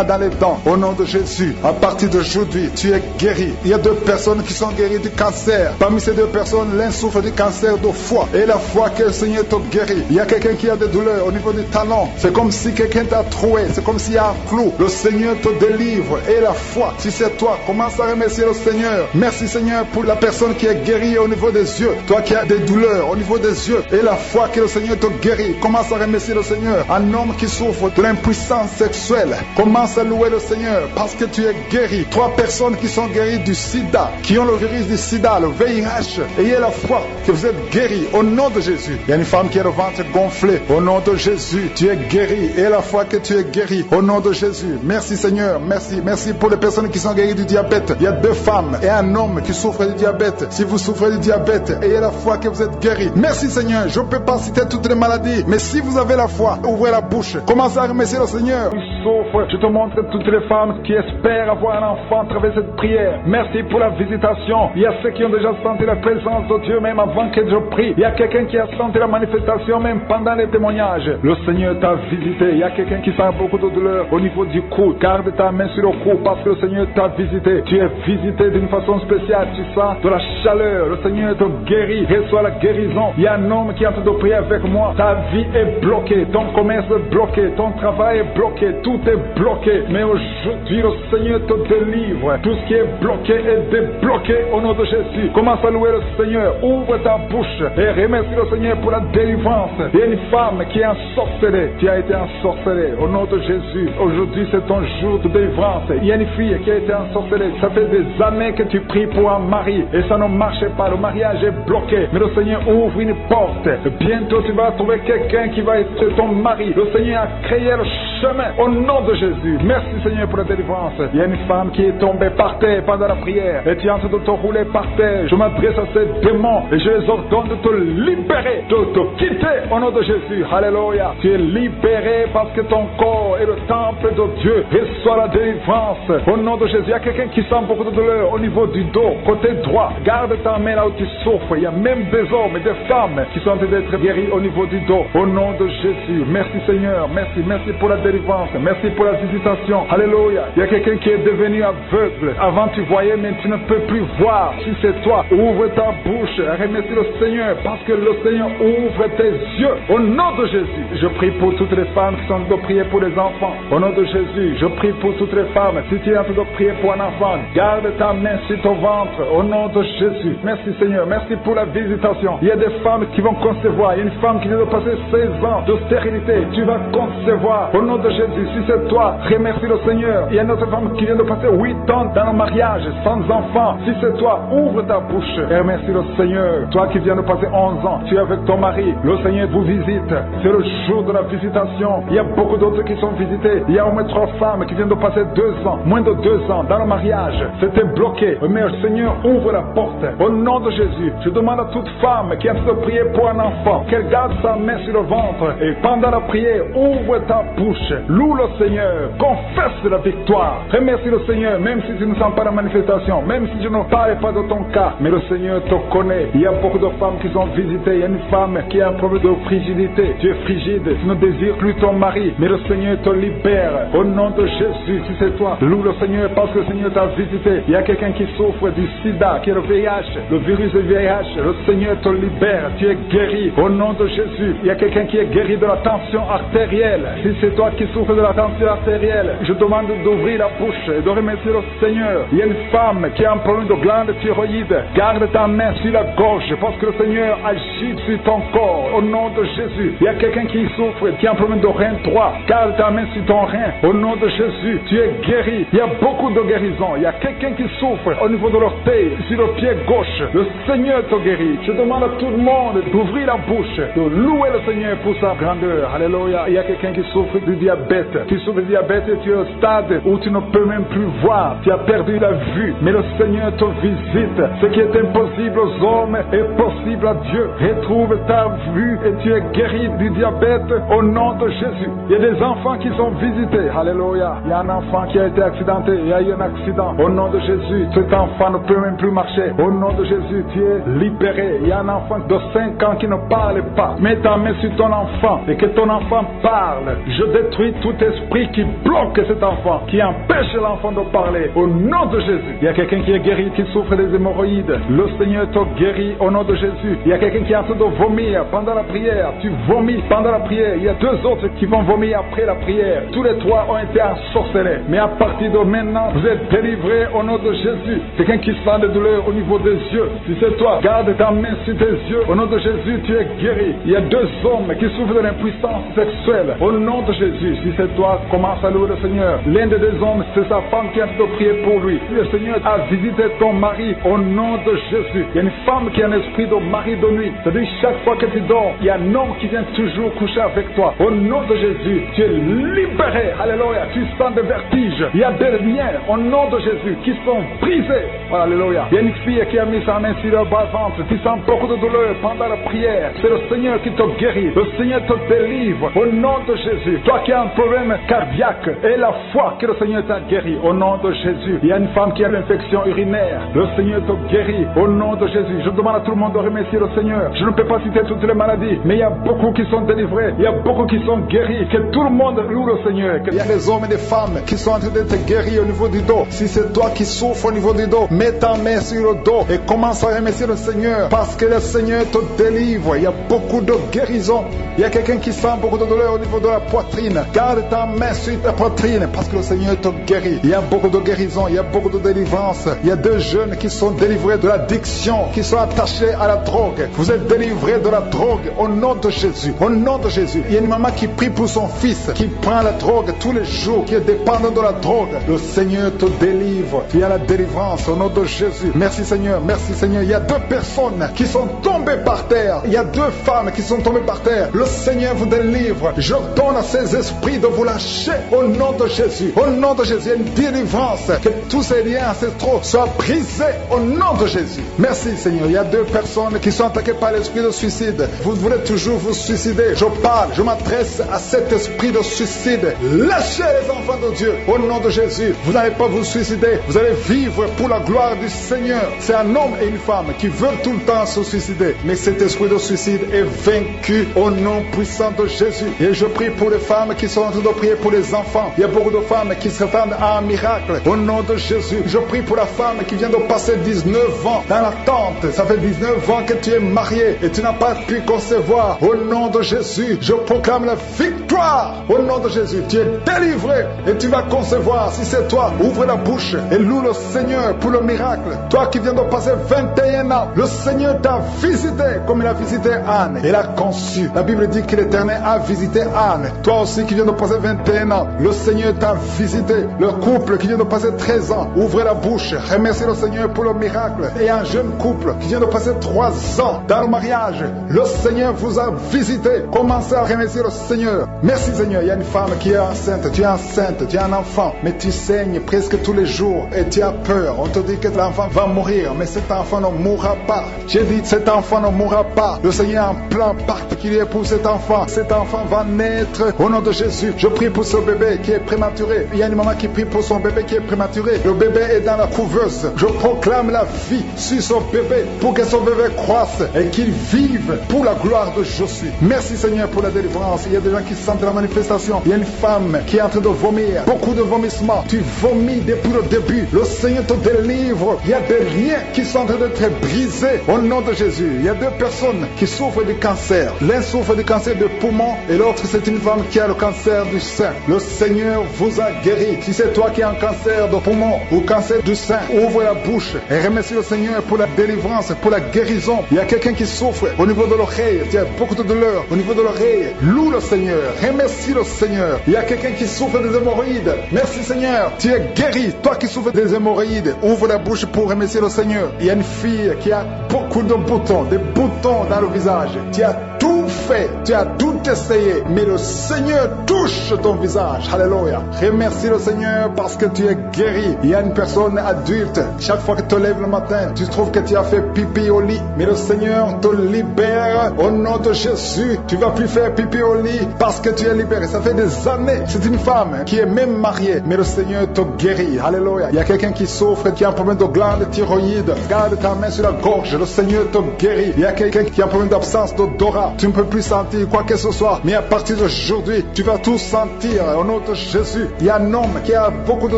[SPEAKER 1] dans les dents. Au nom de Jésus, à partir d'aujourd'hui, tu es guéri. Il y a deux personnes qui sont guéries du cancer. Parmi ces deux personnes, l'un souffre du cancer de foie et la foi que le Seigneur te guérit. Il y a quelqu'un qui a des douleurs au niveau du talon. C'est comme si quelqu'un t'a troué. C'est comme s'il y a un clou. Le Seigneur te délivre et la foi. Si c'est toi, commence à remercier le Seigneur. Merci Seigneur pour la personne qui est guérie au niveau des yeux. Toi qui as des douleurs au niveau des yeux et la foi que le Seigneur te guérit. Commence à remercier le Seigneur. Un homme qui souffre de l'impuissance sexuelle. Commence à louer le Seigneur parce que tu es guéri. Trois personnes qui sont guéries du sida, qui ont le virus du sida, le VIH. Ayez la foi que vous êtes guéris au nom de Jésus. Il y a une femme qui a le ventre gonflé. Au nom de Jésus, tu es guéri. Et la foi que tu es guéri au nom de Jésus. Merci Seigneur, merci pour les personnes qui sont guéries du diabète. Il y a deux femmes et un homme qui souffrent du diabète. Si vous souffrez du diabète, ayez la foi que vous êtes guéris. Merci Seigneur, je ne peux pas citer toutes les maladies, mais si vous avez la foi, ouvrez la bouche. Commencez à remercier le Seigneur. Souffre. Je te montre toutes les femmes qui espèrent avoir un enfant à travers cette prière. Merci pour la visitation. Il y a ceux qui ont déjà senti la présence de Dieu même avant que je prie. Il y a quelqu'un qui a senti la manifestation même pendant les témoignages. Le Seigneur t'a visité. Il y a quelqu'un qui sent beaucoup de douleur au niveau du cou. Garde ta main sur le cou parce que le Seigneur t'a visité. Tu es visité d'une façon spéciale. Tu sens de la chaleur. Le Seigneur te guérit. Reçois la guérison. Il y a un homme qui est en train de prier avec moi. Ta vie est bloquée. Ton commerce est bloqué. Ton travail est bloqué. Tout est bloqué. Mais aujourd'hui, le Seigneur te délivre. Tout ce qui est bloqué est débloqué au nom de Jésus. Commence à louer le Seigneur. Ouvre ta bouche et remercie le Seigneur pour la délivrance. Il y a une femme qui est ensorcelée. Tu as été ensorcelée au nom de Jésus. Aujourd'hui, c'est ton jour de délivrance. Il y a une fille qui a été ensorcelée. Ça fait des années que tu pries pour un mari et ça ne marche pas. Le mariage est bloqué. Mais le Seigneur ouvre une porte. Bientôt, tu vas trouver quelqu'un qui va être ton mari. Le Seigneur a créé le chemin au nom de Jésus. Merci Seigneur pour la délivrance. Il y a une femme qui est tombée par terre pendant la prière et tu es en train de te rouler par terre. Je m'adresse à ces démons et je les ordonne de te libérer, de te quitter au nom de Jésus. Alléluia. Tu es libéré parce que ton corps est le temple de Dieu. Reçois la délivrance au nom de Jésus. Il y a quelqu'un qui sent beaucoup de douleur au niveau du dos, côté droit. Garde ta main là où tu souffres. Il y a même des hommes et des femmes qui sont en train d'être guéris au niveau du dos. Au nom de Jésus. Merci Seigneur. Merci pour la délivrance. Merci pour la visitation. Alléluia. Il y a quelqu'un qui est devenu aveugle. Avant tu voyais, mais tu ne peux plus voir. Si c'est toi, ouvre ta bouche. Remercie le Seigneur parce que le Seigneur ouvre tes yeux. Au nom de Jésus. Je prie pour toutes les femmes qui sont en train de prier pour les enfants. Au nom de Jésus. Je prie pour toutes les femmes. Si tu es en train de prier pour un enfant, garde ta main sur ton ventre. Au nom de Jésus. Merci Seigneur. Merci pour la visitation. Il y a des femmes qui vont concevoir. Il y a une femme qui vient de passer 16 ans de stérilité. Tu vas concevoir. Au nom de Jésus, si c'est toi, remercie le Seigneur. Il y a notre femme qui vient de passer 8 ans dans le mariage, sans enfant. Si c'est toi, ouvre ta bouche et remercie le Seigneur. Toi qui viens de passer 11 ans, tu es avec ton mari, le Seigneur vous visite. C'est le jour de la visitation. Il y a beaucoup d'autres qui sont visités. Il y a au moins 3 femmes qui viennent de passer 2 ans, moins de 2 ans dans le mariage. C'était bloqué. Mais le Seigneur ouvre la porte. Au nom de Jésus, je demande à toute femme qui a de prier pour un enfant, qu'elle garde sa main sur le ventre et pendant la prière, ouvre ta bouche. Loue le Seigneur. Confesse la victoire. Remercie le Seigneur, même si tu ne sens pas la manifestation, même si je ne parle pas de ton cas, mais le Seigneur te connaît. Il y a beaucoup de femmes qui sont visitées. Il y a une femme qui a un problème de frigidité. Tu es frigide, tu ne désires plus ton mari, mais le Seigneur te libère. Au nom de Jésus, si c'est toi, loue le Seigneur parce que le Seigneur t'a visité. Il y a quelqu'un qui souffre du sida, qui est le VIH, le virus du VIH. Le Seigneur te libère. Tu es guéri. Au nom de Jésus, il y a quelqu'un qui est guéri de la tension artérielle. Si c'est toi qui souffres de la tension artérielle, je demande d'ouvrir la bouche et de remercier le Seigneur. Il y a une femme qui a un problème de glande thyroïde. Garde ta main sur la gauche parce que le Seigneur agit sur ton corps. Au nom de Jésus, il y a quelqu'un qui souffre, qui a un problème de rein droit. Garde ta main sur ton rein. Au nom de Jésus, tu es guéri. Il y a beaucoup de guérisons. Il y a quelqu'un qui souffre au niveau de l'orteil, sur le pied gauche. Le Seigneur te guérit. Je demande à tout le monde d'ouvrir la bouche, de louer le Seigneur pour sa grandeur. Alléluia. Il y a quelqu'un qui souffre du diabète. Tu souffres du diabète et tu es au stade où tu ne peux même plus voir. Tu as perdu la vue. Mais le Seigneur te visite. Ce qui est impossible aux hommes est possible à Dieu. Retrouve ta vue et tu es guéri du diabète au nom de Jésus. Il y a des enfants qui sont visités. Alléluia. Il y a un enfant qui a été accidenté. Il y a eu un accident. Au nom de Jésus, cet enfant ne peut même plus marcher. Au nom de Jésus, tu es libéré. Il y a un enfant de 5 ans qui ne parle pas. Mets ta main sur ton enfant et que ton enfant parle. Je détruis tout esprit qui bloque cet enfant, qui empêche l'enfant de parler. Au nom de Jésus. Il y a quelqu'un qui est guéri, qui souffre des hémorroïdes. Le Seigneur te guérit au nom de Jésus. Il y a quelqu'un qui est en train de vomir pendant la prière. Tu vomis pendant la prière. Il y a 2 autres qui vont vomir après la prière. Tous les 3 ont été ensorcelés. Mais à partir de maintenant, vous êtes délivrés au nom de Jésus. Quelqu'un qui sent des douleurs au niveau des yeux. Si c'est toi, garde ta main sur tes yeux. Au nom de Jésus, tu es guéri. Il y a 2 hommes qui souffrent de l'impuissance sexuelle. Au nom de Jésus, si c'est toi, commence à louer le Seigneur. L'un des 2 hommes, c'est sa femme qui a de prier pour lui. Si le Seigneur a visité ton mari, au nom de Jésus. Il y a une femme qui a un esprit de mari de nuit. C'est-à-dire chaque fois que tu dors, il y a un homme qui vient toujours coucher avec toi. Au nom de Jésus, tu es libéré. Alléluia. Tu sens des vertiges. Il y a des liens au nom de Jésus qui sont brisés. Alléluia. Il y a une fille qui a mis sa main sur le bas-ventre. Tu sens beaucoup de douleur pendant la prière. C'est le Seigneur qui te guérit. Le Seigneur te délivre. Au nom de Jésus. Toi qui as un problème cardiaque, et la foi que le Seigneur t'a guéri. Au nom de Jésus. Il y a une femme qui a l'infection urinaire. Le Seigneur te guérit. Au nom de Jésus. Je demande à tout le monde de remercier le Seigneur. Je ne peux pas citer toutes les maladies, mais il y a beaucoup qui sont délivrés. Il y a beaucoup qui sont guéris. Que tout le monde loue le Seigneur. Il y a des hommes et des femmes qui sont en train d'être guéris au niveau du dos. Si c'est toi qui souffres au niveau du dos, mets ta main sur le dos et commence à remercier le Seigneur parce que le Seigneur te délivre. Il y a beaucoup de guérison. Il y a quelqu'un qui sent beaucoup de douleur au niveau de la poitrine. Garde ta main sur ta poitrine parce que le Seigneur te guérit. Il y a beaucoup de guérison. Il y a beaucoup de délivrance. Il y a 2 jeunes qui sont délivrés de l'addiction, qui sont attachés à la drogue. Vous êtes délivrés de la drogue au nom de Jésus. Au nom de Jésus. Il y a une maman qui prie pour son fils, qui prend la drogue tous les jours, qui est dépendant de la drogue. Le Seigneur te délivre. Il y a la délivrance au nom de Jésus. Merci Seigneur. Merci Seigneur. Il y a 2 personnes qui sont tombées par terre. Il y a 2 femmes qui sont tombées par terre. Le Seigneur vous délivre. Je donne à ces esprits de vous lâcher au nom de Jésus. Au nom de Jésus. Il y a une délivrance. Que tous ces liens ancestraux soient brisés au nom de Jésus. Merci Seigneur. Il y a 2 personnes qui sont attaquées par l'esprit de suicide. Vous voulez toujours vous suicider. Je parle. Je m'adresse à cet esprit de suicide. Lâchez les enfants de Dieu. Au nom de Jésus. Vous n'allez pas vous suicider. Vous allez vivre pour la gloire du Seigneur. C'est un homme et une femme qui veulent tout le temps se suicider. Mais cet esprit de suicide est vaincu au nom puissant de Jésus. Et je prie pour les femmes qui sont en train de prier pour les enfants. Il y a beaucoup de femmes qui s'attendent à un miracle. Au nom de Jésus. Je prie pour la femme qui vient de passer 19 ans dans l'attente. Ça fait 19 ans que tu es marié et tu n'as pas pu concevoir. Au nom de Jésus, je proclame la victoire. Au nom de Jésus, tu es délivré et tu vas concevoir. Si c'est toi, ouvre la bouche et loue le Seigneur pour le miracle. Toi qui viens de passer 21 ans, le Seigneur t'a visité comme il a visité Anne. Il a conçu. La Bible dit que l'Éternel a visité Anne. Toi aussi aussi qui vient de passer 21 ans. Le Seigneur t'a visité. Le couple qui vient de passer 13 ans. Ouvrez la bouche. Remerciez le Seigneur pour le miracle. Et un jeune couple qui vient de passer 3 ans dans le mariage. Le Seigneur vous a visité. Commencez à remercier le Seigneur. Merci Seigneur. Il y a une femme qui est enceinte. Tu es enceinte. Tu as un enfant. Mais tu saignes presque tous les jours. Et tu as peur. On te dit que l'enfant va mourir. Mais cet enfant ne mourra pas. J'ai dit cet enfant ne mourra pas. Le Seigneur a un plan particulier pour cet enfant. Cet enfant va naître au nom de Jésus. Je prie pour ce bébé qui est prématuré. Il y a une maman qui prie pour son bébé qui est prématuré. Le bébé est dans la couveuse. Je proclame la vie sur son bébé pour que son bébé croisse et qu'il vive pour la gloire de Jésus. Merci Seigneur pour la délivrance. Il y a des gens qui sentent la manifestation. Il y a une femme qui est en train de vomir. Beaucoup de vomissements. Tu vomis depuis le début. Le Seigneur te délivre. Il y a des liens qui sont en train d'être brisés au nom de Jésus. Il y a 2 personnes qui souffrent du cancer. L'un souffre du cancer de poumon et l'autre c'est une femme qui a le cancer du sein. Le Seigneur vous a guéri. Si c'est toi qui as un cancer de poumon ou cancer du sein, ouvre la bouche et remercie le Seigneur pour la délivrance, pour la guérison. Il y a quelqu'un qui souffre au niveau de l'oreille. Il y a beaucoup de douleur au niveau de l'oreille. Loue le Seigneur. Remercie le Seigneur. Il y a quelqu'un qui souffre des hémorroïdes. Merci Seigneur. Tu es guéri. Toi qui souffres des hémorroïdes, ouvre la bouche pour remercier le Seigneur. Il y a une fille qui a beaucoup de boutons, des boutons dans le visage. Tu as tout fait. Tu as tout essayé. Mais le Seigneur touche ton visage. Alléluia. Remercie le Seigneur parce que tu es guéri. Il y a une personne adulte. Chaque fois que tu te lèves le matin, tu trouves que tu as fait pipi au lit. Mais le Seigneur te libère au nom de Jésus. Tu ne vas plus faire pipi au lit parce que tu es libéré. Ça fait des années. C'est une femme qui est même mariée. Mais le Seigneur te guérit. Alléluia. Il y a quelqu'un qui souffre, qui a un problème de glande thyroïde. Garde ta main sur la gorge. Le Seigneur te guérit. Il y a quelqu'un qui a un problème d'absence d'odorat. Tu ne peux plus sentir quoi que ce soit. Mais à partir d'aujourd'hui, tu vas tout sentir au nom de Jésus. Il y a un homme qui a beaucoup de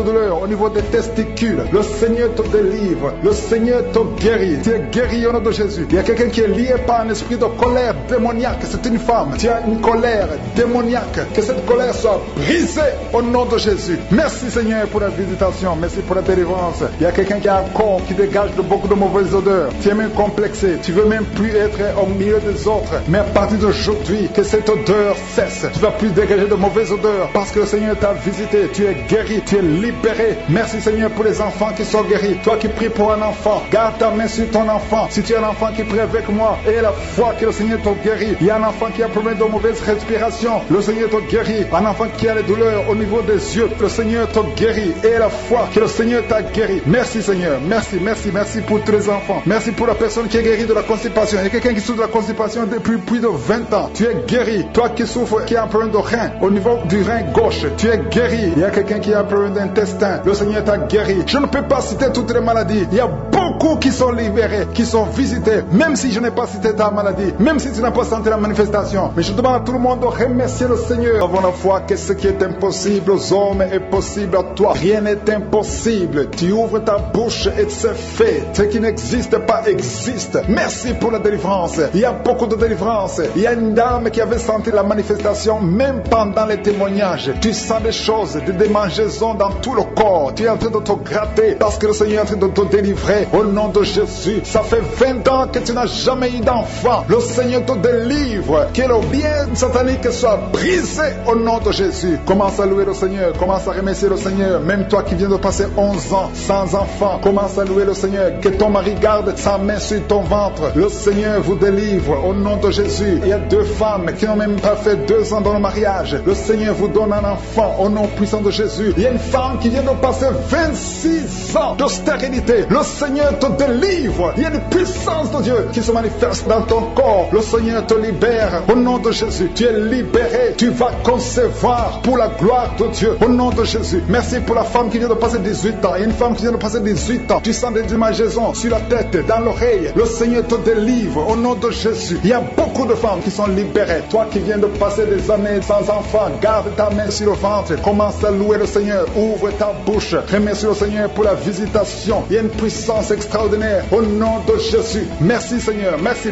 [SPEAKER 1] douleur au niveau des testicules. Le Seigneur te délivre. Le Seigneur te guérit. Tu es guéri au nom de Jésus. Il y a quelqu'un qui est lié par un esprit de colère démoniaque. C'est une femme. Tu as une colère démoniaque. Que cette colère soit brisée au nom de Jésus. Merci Seigneur pour la visitation. Merci pour la délivrance. Il y a quelqu'un qui a un corps qui dégage de beaucoup de mauvaises odeurs. Tu es même complexé. Tu veux même plus être au milieu des autres. Mais à partir d'aujourd'hui, que cette odeur cesse. Tu ne vas plus dégager de mauvaises odeurs parce que le Seigneur t'a visité. Tu es guéri. Tu es libéré. Merci Seigneur pour les enfants qui sont guéris. Toi qui pries pour un enfant, garde ta main sur ton enfant. Si tu es un enfant qui prie avec moi, et la foi que le Seigneur te guérit. Il y a un enfant qui a un problème de mauvaise respiration. Le Seigneur te guérit. Un enfant qui a les douleurs au niveau des yeux. Le Seigneur te guérit. Et la foi que le Seigneur t'a guéri. Merci Seigneur. Merci, merci, merci pour tous les enfants. Merci pour la personne qui est guérie de la constipation. Il y a quelqu'un qui souffre de la constipation depuis plus de 20 ans. Tu es guéri. Toi qui souffres, qui a un problème de rein, au niveau du rein gauche, tu es guéri. Il y a quelqu'un qui a un problème d'intestin. Le Seigneur t'a guéri. Je ne peux pas citer toutes les maladies. Il y a beaucoup qui sont libérés, qui sont visités. Même si je n'ai pas cité ta maladie, même si tu n'as pas senti la manifestation. Mais je demande à tout le monde de remercier le Seigneur. Avons la foi que ce qui est impossible aux hommes est possible à toi. Rien n'est impossible. Tu ouvres ta bouche et c'est fait. Ce qui n'existe pas existe. Merci pour la délivrance. Il y a beaucoup de délivrance. Il y a une dame qui avait senti la manifestation même pendant les témoignages. Tu sens des choses, des démangeaisons dans tout le corps. Tu es en train de te gratter parce que le Seigneur est en train de te délivrer au nom de Jésus. Ça fait 20 ans que tu n'as jamais eu d'enfant. Le Seigneur te délivre. Que le bien satanique soit brisé au nom de Jésus. Commence à louer le Seigneur. Commence à remercier le Seigneur. Même toi qui viens de passer 11 ans sans enfant, commence à louer le Seigneur. Que ton mari garde sa main sur ton ventre. Le Seigneur vous délivre au nom de Jésus. Il y a 2 femmes qui n'ont même pas fait 2 ans dans le mariage. Le Seigneur vous donne un enfant au nom puissant de Jésus. Il y a une femme qui vient de passer 26 ans de stérilité. Le Seigneur te délivre. Il y a une puissance de Dieu qui se manifeste dans ton corps. Le Seigneur te libère au nom de Jésus. Tu es libéré. Tu vas concevoir pour la gloire de Dieu au nom de Jésus. Merci pour la femme qui vient de passer 18 ans. Il y a une femme qui vient de passer 18 ans. Tu sens des démangeaisons sur la tête, dans l'oreille. Le Seigneur te délivre au nom de Jésus. Il y a beaucoup de femmes qui sont libérées. Toi qui viens de passer des années sans enfant, garde ta main sur le ventre. Commence à louer le Seigneur. Ouvre ta bouche. Remercie le Seigneur pour la visitation. Il y a une puissance extraordinaire au nom de Jésus. Merci Seigneur, merci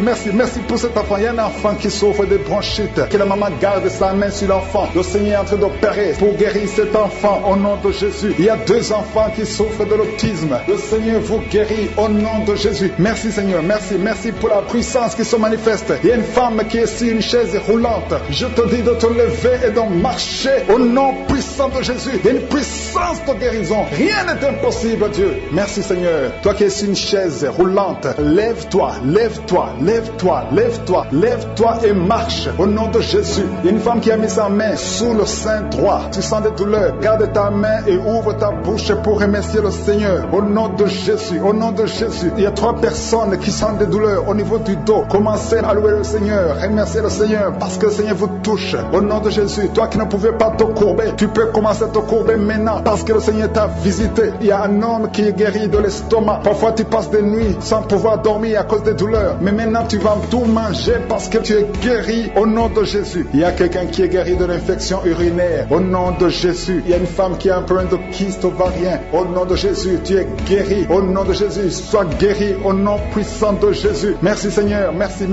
[SPEAKER 1] pour cet enfant. Il y a un enfant qui souffre de bronchite, que la maman garde sa main sur l'enfant. Le Seigneur est en train d'opérer pour guérir cet enfant au nom de Jésus. Il y a 2 enfants qui souffrent de l'autisme. Le Seigneur vous guérit au nom de Jésus. Merci Seigneur, merci pour la puissance qui se manifeste. Il y a une femme qui est sur une chaise roulante. Je te dis de te lever et de marcher au nom puissant de Jésus. Il y a une puissance de guérison. Rien n'est impossible, Dieu. Merci Seigneur. Toi qui es sur une chaise roulante, lève-toi et marche au nom de Jésus. Il y a une femme qui a mis sa main sous le sein droit. Tu sens des douleurs. Garde ta main et ouvre ta bouche pour remercier le Seigneur. Au nom de Jésus, au nom de Jésus. Il y a 3 personnes qui sentent des douleurs au niveau du dos. Commencez à louer le Seigneur, remercier le Seigneur parce que le Seigneur vous touche. Au nom de Jésus, toi qui ne pouvais pas te courber, tu peux commencer à te courber maintenant parce que le Seigneur t'a visité. Il y a un homme qui est guéri de l'estomac. Parfois tu passes des nuits sans pouvoir dormir à cause des douleurs. Mais maintenant tu vas tout manger parce que tu es guéri au nom de Jésus. Il y a quelqu'un qui est guéri de l'infection urinaire au nom de Jésus. Il y a une femme qui a un problème de kyste ovarien. Au nom de Jésus, tu es guéri. Au nom de Jésus, sois guéri au nom puissant de Jésus. Merci Seigneur, merci.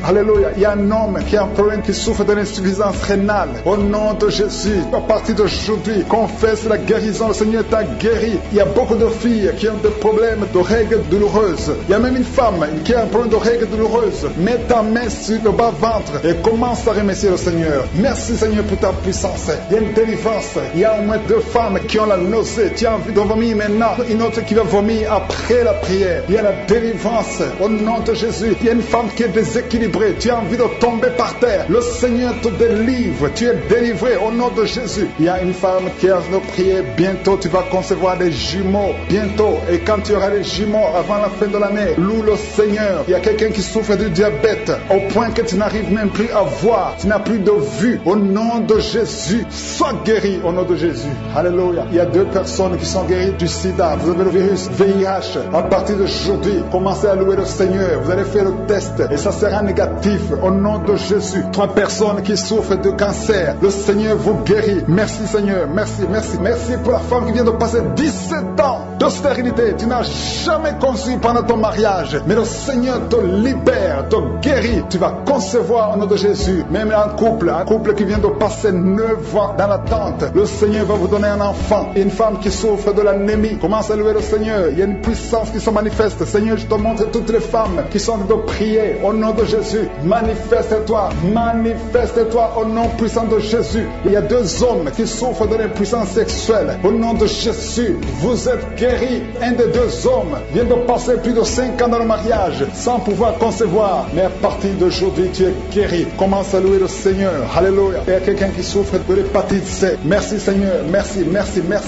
[SPEAKER 1] Alléluia. Il y a un homme qui a un problème, qui souffre de l'insuffisance rénale. Au nom de Jésus, à partir d'aujourd'hui, confesse la guérison. Le Seigneur t'a guéri. Il y a beaucoup de filles qui ont des problèmes de règles douloureuses. Il y a même une femme qui a un problème de règles douloureuses. Mets ta main sur le bas-ventre et commence à remercier le Seigneur. Merci Seigneur pour ta puissance. Il y a une délivrance. Il y a au moins 2 femmes qui ont la nausée. Tu as envie de vomir maintenant. Une autre qui va vomir après la prière. Il y a la délivrance au nom de Jésus. Il y a une femme qui est déséquilibrée. Tu as envie de tomber par terre. Le Seigneur te délivre. Tu es délivré au nom de Jésus. Il y a une femme qui a de prier. Bientôt tu vas concevoir des jumeaux. Bientôt. Et quand tu auras les jumeaux avant la fin de l'année, loue le Seigneur. Il y a quelqu'un qui souffre du diabète au point que tu n'arrives même plus à voir. Tu n'as plus de vue. Au nom de Jésus, sois guéri au nom de Jésus. Alléluia. Il y a 2 personnes qui sont guéries du sida. Vous avez le virus VIH. À partir d'aujourd'hui, commencez à louer le Seigneur. Vous allez faire le test et ça sera négatif au nom de Jésus. 3 personnes qui souffrent de cancer. Le Seigneur vous guérit. Merci Seigneur. Merci pour la femme qui vient de passer 17 ans de stérilité. Tu n'as jamais conçu pendant ton mariage. Mais le Seigneur te libère, te guérit. Tu vas concevoir au nom de Jésus. Même un couple qui vient de passer 9 ans dans l'attente. Le Seigneur va vous donner un enfant. Une femme qui souffre de l'anémie. Commence à louer le Seigneur. Il y a une puissance qui se manifeste. Seigneur, je te montre toutes les femmes qui sont de prier au nom de Jésus. Manifeste-toi au nom puissant de Jésus. Il y a 2 hommes qui souffrent de l'impuissance sexuelle. Au nom de Jésus, vous êtes guéris. Un des 2 hommes vient de passer plus de 5 ans dans le mariage sans pouvoir concevoir. Mais à partir d'aujourd'hui, tu es guéri. Commence à louer le Seigneur. Alléluia. Il y a quelqu'un qui souffre de l'hépatite C. Merci Seigneur. Merci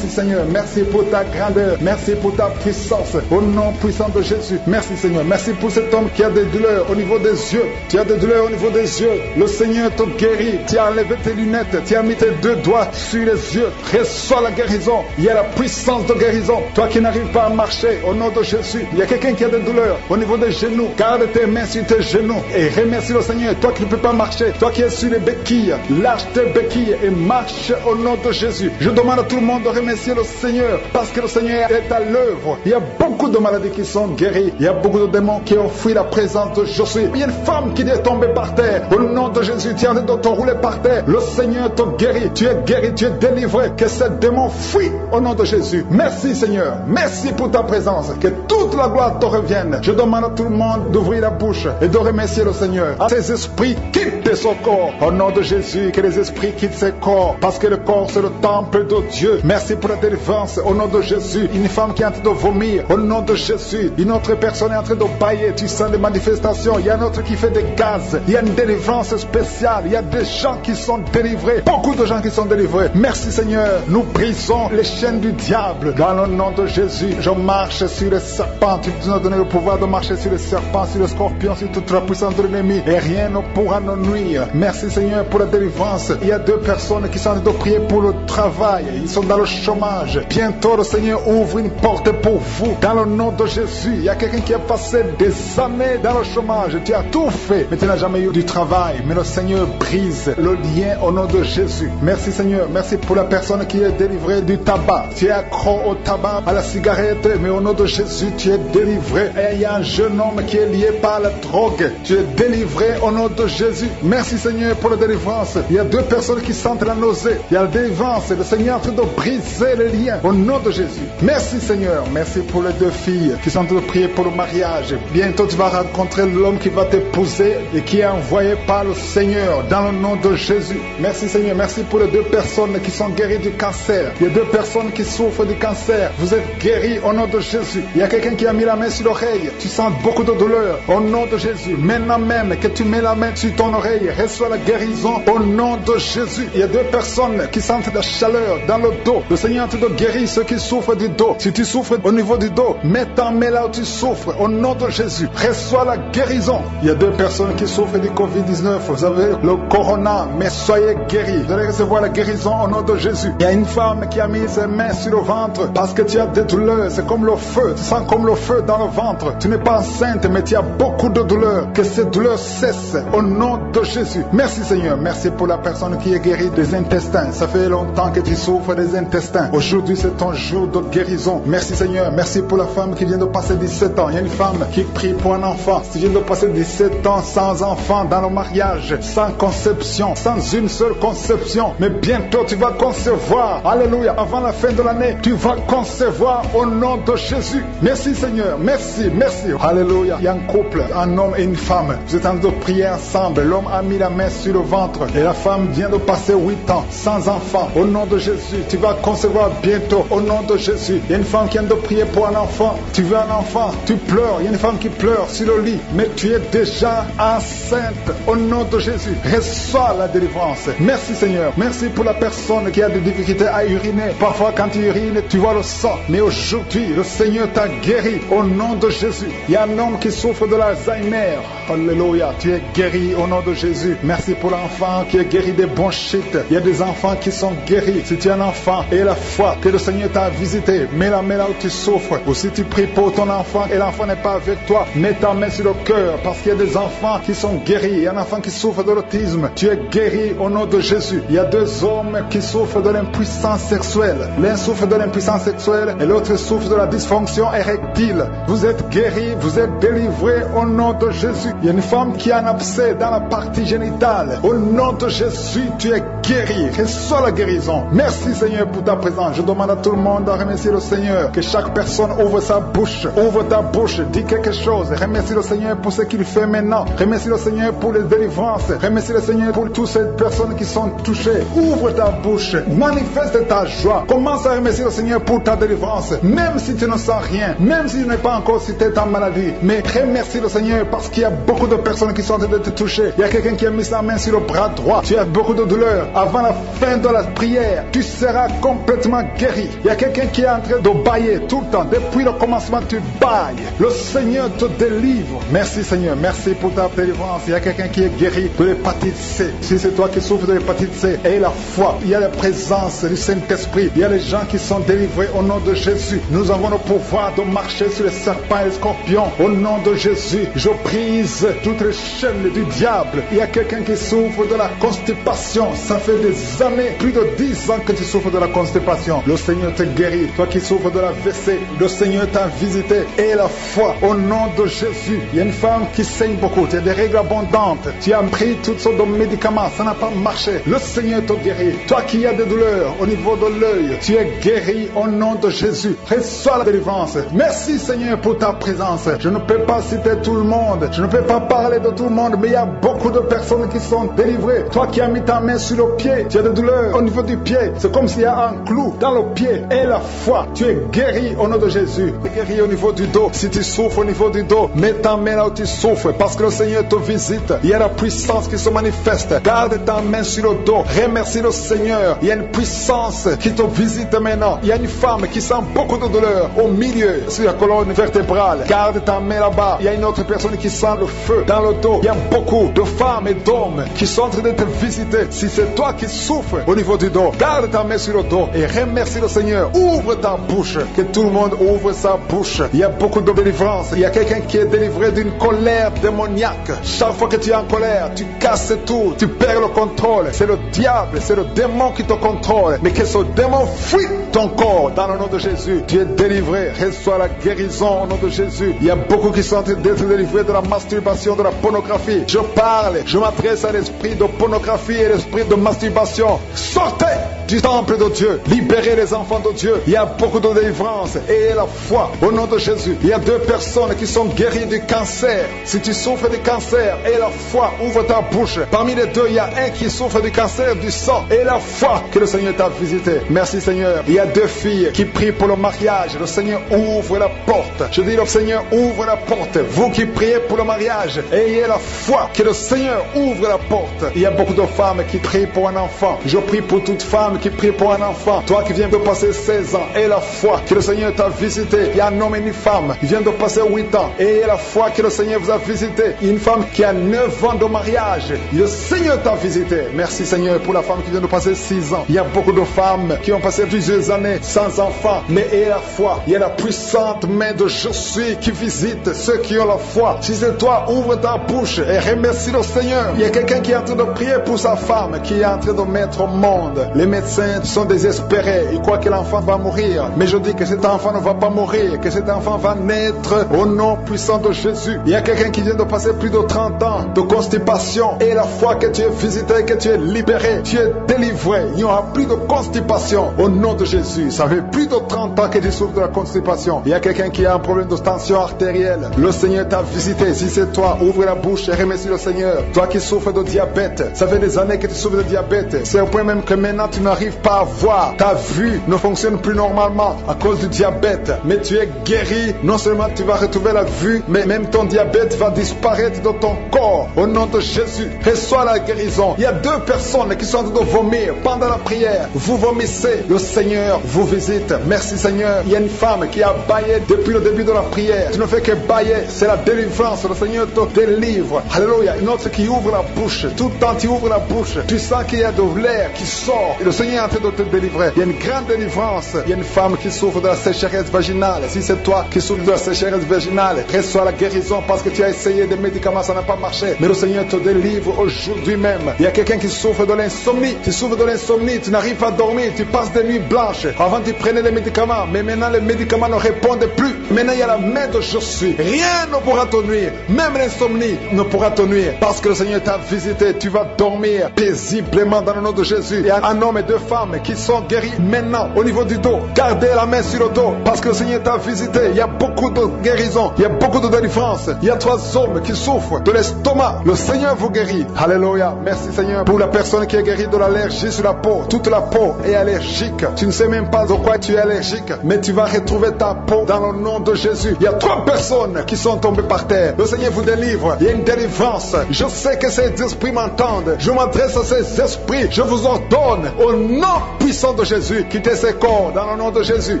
[SPEAKER 1] Seigneur. Merci pour ta grandeur. Merci pour ta puissance. Au nom puissant de Jésus. Merci Seigneur. Merci pour cet homme qui a des douleurs au niveau des yeux. Tu as des douleurs au niveau des yeux. Le Seigneur te guérit. Tu as enlevé tes lunettes. Tu as mis tes 2 doigts sur les yeux. Reçois la guérison. Il y a la puissance de guérison. Toi qui n'arrives pas à marcher, au nom de Jésus. Il y a quelqu'un qui a des douleurs au niveau des genoux. Garde tes mains sur tes genoux et remercie le Seigneur. Toi qui ne peux pas marcher, toi qui es sur les béquilles, lâche tes béquilles et marche au nom de Jésus. Je demande à tout le monde de remercier le Seigneur parce que le Seigneur est à l'œuvre. Il y a beaucoup de maladies qui sont guéries. Il y a beaucoup de démons qui ont fui la présence de Jésus. Il y a une femme qui est tombée par terre. Au nom de Jésus, tu es en train de te rouler par terre. Le Seigneur te guérit. Tu es guéri, tu es délivré. Que ce démon fuit au nom de Jésus. Merci Seigneur. Merci pour ta présence. Que toute la gloire te revienne. Je demande à tout le monde d'ouvrir la bouche et de remercier le Seigneur. À ces esprits, quitte son corps. Au nom de Jésus, que les esprits quittent ses corps. Parce que le corps, c'est le temple de Dieu. Merci pour la délivrance. Au nom de Jésus. Une femme qui est en train de vomir. Au nom de Jésus. Une autre personne est en train de bailler. Tu sens des manifestations. Il y a un autre qui fait des gaz. Il y a une délivrance spéciale. Il y a des gens qui sont délivrés. Beaucoup de gens qui sont délivrés. Merci Seigneur. Nous brisons les chaînes du diable. Dans le nom de Jésus, je marche sur les serpents. Tu nous as donné le pouvoir de marcher sur les serpents, sur les scorpions, sur toute la puissance de l'ennemi. Et rien ne pourra nous nuire. Merci Seigneur pour la délivrance. Il y a 2 personnes qui sont en train de prier pour le travail. Ils sont dans le chômage. Bientôt le Seigneur ouvre une porte pour vous. Dans le nom de Jésus. Il y a quelqu'un qui a passé des années dans le chômage. Tu as tout fait, mais tu n'as jamais eu du travail. Mais le Seigneur brise le lien au nom de Jésus. Merci Seigneur. Merci pour la personne qui est délivrée du tabac. Tu es accro au tabac, à la cigarette, mais au nom de Jésus, tu es délivré. Et il y a un jeune homme qui est lié par la drogue. Tu es délivré au nom de Jésus. Merci Seigneur pour la délivrance. Il y a 2 personnes qui sentent la nausée. Il y a la délivrance. Le Seigneur est en train de briser les liens au nom de Jésus. Merci Seigneur. Merci pour les 2 filles qui sont en train de prier pour le mariage. Bientôt tu vas rencontrer l'homme qui va t'épouser et qui est envoyé par le Seigneur dans le nom de Jésus. Merci Seigneur. Merci pour les 2 personnes qui sont guéries du cancer. Il y a 2 personnes qui souffrent du cancer. Vous êtes guéris au nom de Jésus. Il y a quelqu'un qui a mis la main sur l'oreille. Tu sens beaucoup de douleur au nom de Jésus. Maintenant même que tu mets la main sur ton oreille, reçois la guérison au nom de Jésus. Il y a 2 personnes qui sentent la chaleur dans le dos. Le Seigneur te guérit ceux qui souffrent du dos. Si tu souffres au niveau du dos, mets ta main là où tu souffres au nom de Jésus. Reçois la guérison. Il y a 2 personnes qui souffrent du Covid-19. Vous avez le corona, mais soyez guéris. Vous allez recevoir la guérison au nom de Jésus. Il y a une femme qui a mis ses mains sur le ventre parce que tu as des douleurs. C'est comme le feu. Tu sens comme le feu dans le ventre. Tu n'es pas enceinte, mais tu as beaucoup de douleurs. Que ces douleurs cessent au nom de Jésus. Merci Seigneur. Merci pour la personne qui est guérie des intestins. Ça fait longtemps que tu souffres des intestins. Aujourd'hui, c'est ton jour de guérison. Merci Seigneur. Merci pour la femme qui vient de passer 17 ans. Il y a une femme qui prie pour un enfant. Tu viens de passer 17 ans sans enfant dans le mariage, sans conception, sans une seule conception. Mais bientôt, tu vas concevoir. Alléluia. Avant la fin de l'année, tu vas concevoir au nom de Jésus. Merci Seigneur. Merci, merci. Alléluia. Il y a un couple, un homme et une femme. Vous êtes en train de prier ensemble. L'homme a mis la main sur le ventre et la femme vient de passer 8 ans sans enfant. Au nom de Jésus, tu vas concevoir bientôt. Au nom de Jésus. Il y a une femme qui vient de prier pour un enfant. Tu veux un enfant, tu pleures. Il y a une femme qui pleure sur le lit, mais tu es déjà enceinte. Au nom de Jésus, reçois la délivrance. Merci Seigneur. Merci pour la personne qui a des difficultés à uriner. Parfois quand tu urines, tu vois le sang. Mais aujourd'hui, le Seigneur t'a guéri. Au nom de Jésus. Il y a un homme qui souffre de l'Alzheimer. Alléluia. Tu es guéri au nom de Jésus. Merci pour l'enfant qui est guéri des bronchites. Il y a des enfants qui sont guéris. Si tu es un enfant et la foi que le Seigneur t'a visité, mets la main là où tu souffres. Ou si tu pries pour ton enfant et l'enfant n'est pas avec toi, mets ta main sur le cœur parce qu'il y a des enfants qui sont guéris. Il y a un enfant qui souffre de l'autisme. Tu es guéri au nom de Jésus. Il y a 2 hommes qui souffrent de l'impuissance sexuelle. L'un souffre de l'impuissance sexuelle et l'autre souffre de la dysfonction érectile. Vous êtes guéris, vous êtes délivrés au nom de Jésus. Il y a une femme qui a un abcès dans la partie génitale. Au nom de Jésus, tu es guéri. Reçois la guérison. Merci Seigneur pour ta présence. Je demande à tout le monde de remercier le Seigneur. Que chaque personne ouvre sa bouche. Ouvre ta bouche. Dis quelque chose. Remercie le Seigneur pour ce qu'il fait maintenant. Remercie le Seigneur pour les délivrances. Remercie le Seigneur pour toutes ces personnes qui sont touchées. Ouvre ta bouche. Manifeste ta joie. Commence à remercier le Seigneur pour ta délivrance. Même si tu ne sens rien. Même si tu n'es pas encore cité ta maladie. Mais remercie le Seigneur parce qu'il y a beaucoup de personnes qui sont en train de te toucher. Il y a quelqu'un qui a mis sa main sur le bras droit. Tu as beaucoup de douleur. Avant la fin de la prière, tu seras complètement guéri. Il y a quelqu'un qui est en train de bailler tout le temps. Depuis le commencement, tu bailles. Le Seigneur te délivre. Merci Seigneur. Merci pour ta délivrance. Il y a quelqu'un qui est guéri de l'hépatite C. Si c'est toi qui souffres de l'hépatite C, aie la foi. Il y a la présence du Saint-Esprit. Il y a les gens qui sont délivrés au nom de Jésus. Nous avons le pouvoir de marcher sur les serpents et les scorpions. Au nom de Jésus, je brise toutes les chaînes du diable. Il y a quelqu'un qui souffre de la constipation. Ça fait des années, plus de 10 ans que tu souffres de la constipation. Le Seigneur te guérit. Toi qui souffres de la WC, le Seigneur t'a visité. Et la foi au nom de Jésus. Il y a une femme qui saigne beaucoup. Tu as des règles abondantes. Tu as pris toutes sortes de médicaments. Ça n'a pas marché. Le Seigneur te guérit. Toi qui as des douleurs au niveau de l'œil, tu es guéri au nom de Jésus. Reçois la délivrance. Merci Seigneur pour ta présence. Je ne peux pas citer tout le monde. Je ne peux pas parler de tout le monde, mais il y a beaucoup de personnes qui sont délivrées. Toi qui as mis ta main sur le pied, tu as des douleurs au niveau du pied. C'est comme s'il y a un clou dans le pied. Et la foi, tu es guéri au nom de Jésus. Tu es guéri au niveau du dos. Si tu souffres au niveau du dos, mets ta main là où tu souffres parce que le Seigneur te visite. Il y a la puissance qui se manifeste. Garde ta main sur le dos. Remercie le Seigneur. Il y a une puissance qui te visite maintenant. Il y a une femme qui sent beaucoup de douleur au milieu, sur la colonne vertébrale. Garde ta main là-bas. Il y a une autre personne qui sent le feu dans le dos. Il y a beaucoup de femmes et d'hommes qui sont en train de te visiter. Si c'est toi qui souffres au niveau du dos, garde ta main sur le dos et remercie le Seigneur. Ouvre ta bouche. Que tout le monde ouvre sa bouche. Il y a beaucoup de délivrance. Il y a quelqu'un qui est délivré d'une colère démoniaque. Chaque fois que tu es en colère, tu casses tout. Tu perds le contrôle. C'est le diable, c'est le démon qui te contrôle. Mais que ce démon fuit ton corps dans le nom de Jésus. Tu es délivré. reçois la guérison au nom de Jésus. Il y a beaucoup qui sont en train d'être délivrés de la masturbation, de la pornographie. Je parle, je m'adresse à l'esprit de pornographie et l'esprit de masturbation. Sortez du temple de Dieu, libérez les enfants de Dieu. Il y a beaucoup de délivrance et la foi au nom de Jésus. Il y a 2 personnes qui sont guéries du cancer. Si tu souffres du cancer et la foi, ouvre ta bouche. Parmi les 2, il y a un qui souffre du cancer du sang et la foi que le Seigneur t'a visité. Merci Seigneur. Il y a 2 filles qui prient pour le mariage. Le Seigneur ouvre la porte. Je dis le Seigneur ouvre la porte. Vous qui priez pour le mariage, ayez la foi que le Seigneur ouvre la porte. Il y a beaucoup de femmes qui prient pour un enfant. Je prie pour toute femme qui prie pour un enfant. Toi qui viens de passer 16 ans, aie la foi que le Seigneur t'a visité. Il y a un homme et une femme qui vient de passer 8 ans. Ayez la foi que le Seigneur vous a visité. Il y a une femme qui a 9 ans de mariage. Le Seigneur t'a visité. Merci Seigneur pour la femme qui vient de passer 6 ans. Il y a beaucoup de femmes qui ont passé plusieurs années sans enfant. Mais ayez la foi. Il y a la puissante main de Je suis qui visite ceux qui ont la foi. Si c'est toi, ouvre ta bouche et remercie le Seigneur. Il y a quelqu'un qui est en train de prier pour sa femme, qui est en train de mettre au monde. Les médecins sont désespérés. Ils croient que l'enfant va mourir. Mais je dis que cet enfant ne va pas mourir, que cet enfant va naître au nom puissant de Jésus. Il y a quelqu'un qui vient de passer plus de 30 ans de constipation. Et la foi que tu es visité, que tu es libéré, tu es délivré. Il n'y aura plus de constipation au nom de Jésus. Ça fait plus de 30 ans que tu souffres de la constipation. Il y a quelqu'un qui a un problème de tension artérielle. Le Seigneur t'a visité. Si c'est toi, ouvre la bouche et remercie le Seigneur. Toi qui souffres de diabète, ça fait des années que tu souffres de diabète. C'est au point même que maintenant tu n'arrives pas à voir. Ta vue ne fonctionne plus normalement à cause du diabète. Mais tu es guéri. Non seulement tu vas retrouver la vue, mais même ton diabète va disparaître de ton corps. Au nom de Jésus, reçois la guérison. Il y a 2 personnes qui sont en train de vomir pendant la prière. Vous vomissez. Le Seigneur vous visite. Merci Seigneur. Il y a une femme qui a baillé depuis le début de la prière. Tu ne fais que bailler. C'est la délivrance. Le Seigneur te délivre. Alléluia. Une autre qui ouvre la bouche. Tout le temps tu ouvres la bouche. Tu sens qu'il y a de l'air qui sort. Et le Seigneur est en train de te délivrer. Il y a une grande délivrance. Il y a une femme qui souffre de la sécheresse vaginale. Si c'est toi qui souffres de la sécheresse vaginale, reçois la guérison parce que tu as essayé des médicaments, ça n'a pas marché. Mais le Seigneur te délivre aujourd'hui même. Il y a quelqu'un qui souffre de l'insomnie. Tu souffres de l'insomnie, tu n'arrives pas à dormir, tu passes des nuits blanches. Avant tu prenais les médicaments, mais maintenant les médicaments ne répondent plus. Maintenant il y a la main de Je suis. Rien ne pourra te nuire. Même l'insomnie ne pourra te nuire. Parce que le Seigneur t'a visité, tu vas dormir paisiblement dans le nom de Jésus. Il y a un homme et 2 femmes qui sont guéris maintenant au niveau du dos. Gardez la main sur le dos parce que le Seigneur t'a visité. Il y a beaucoup de guérison, il y a beaucoup de délivrance. Il y a 3 hommes qui souffrent de l'estomac. Le Seigneur vous guérit. Alléluia. Merci Seigneur pour la personne qui est guérie de l'allergie sur la peau. Toute la peau est allergique. Tu ne sais même pas de quoi tu es allergique, mais tu vas retrouver ta peau dans le nom de Jésus. Il y a 3 personnes qui sont tombées par terre. Le Seigneur vous délivre. Il y a une délivrance. Je sais que ces esprits m'entendent. Je m'adresse à ces esprits. Je vous ordonne au nom puissant de Jésus, quittez ces corps dans le nom de Jésus.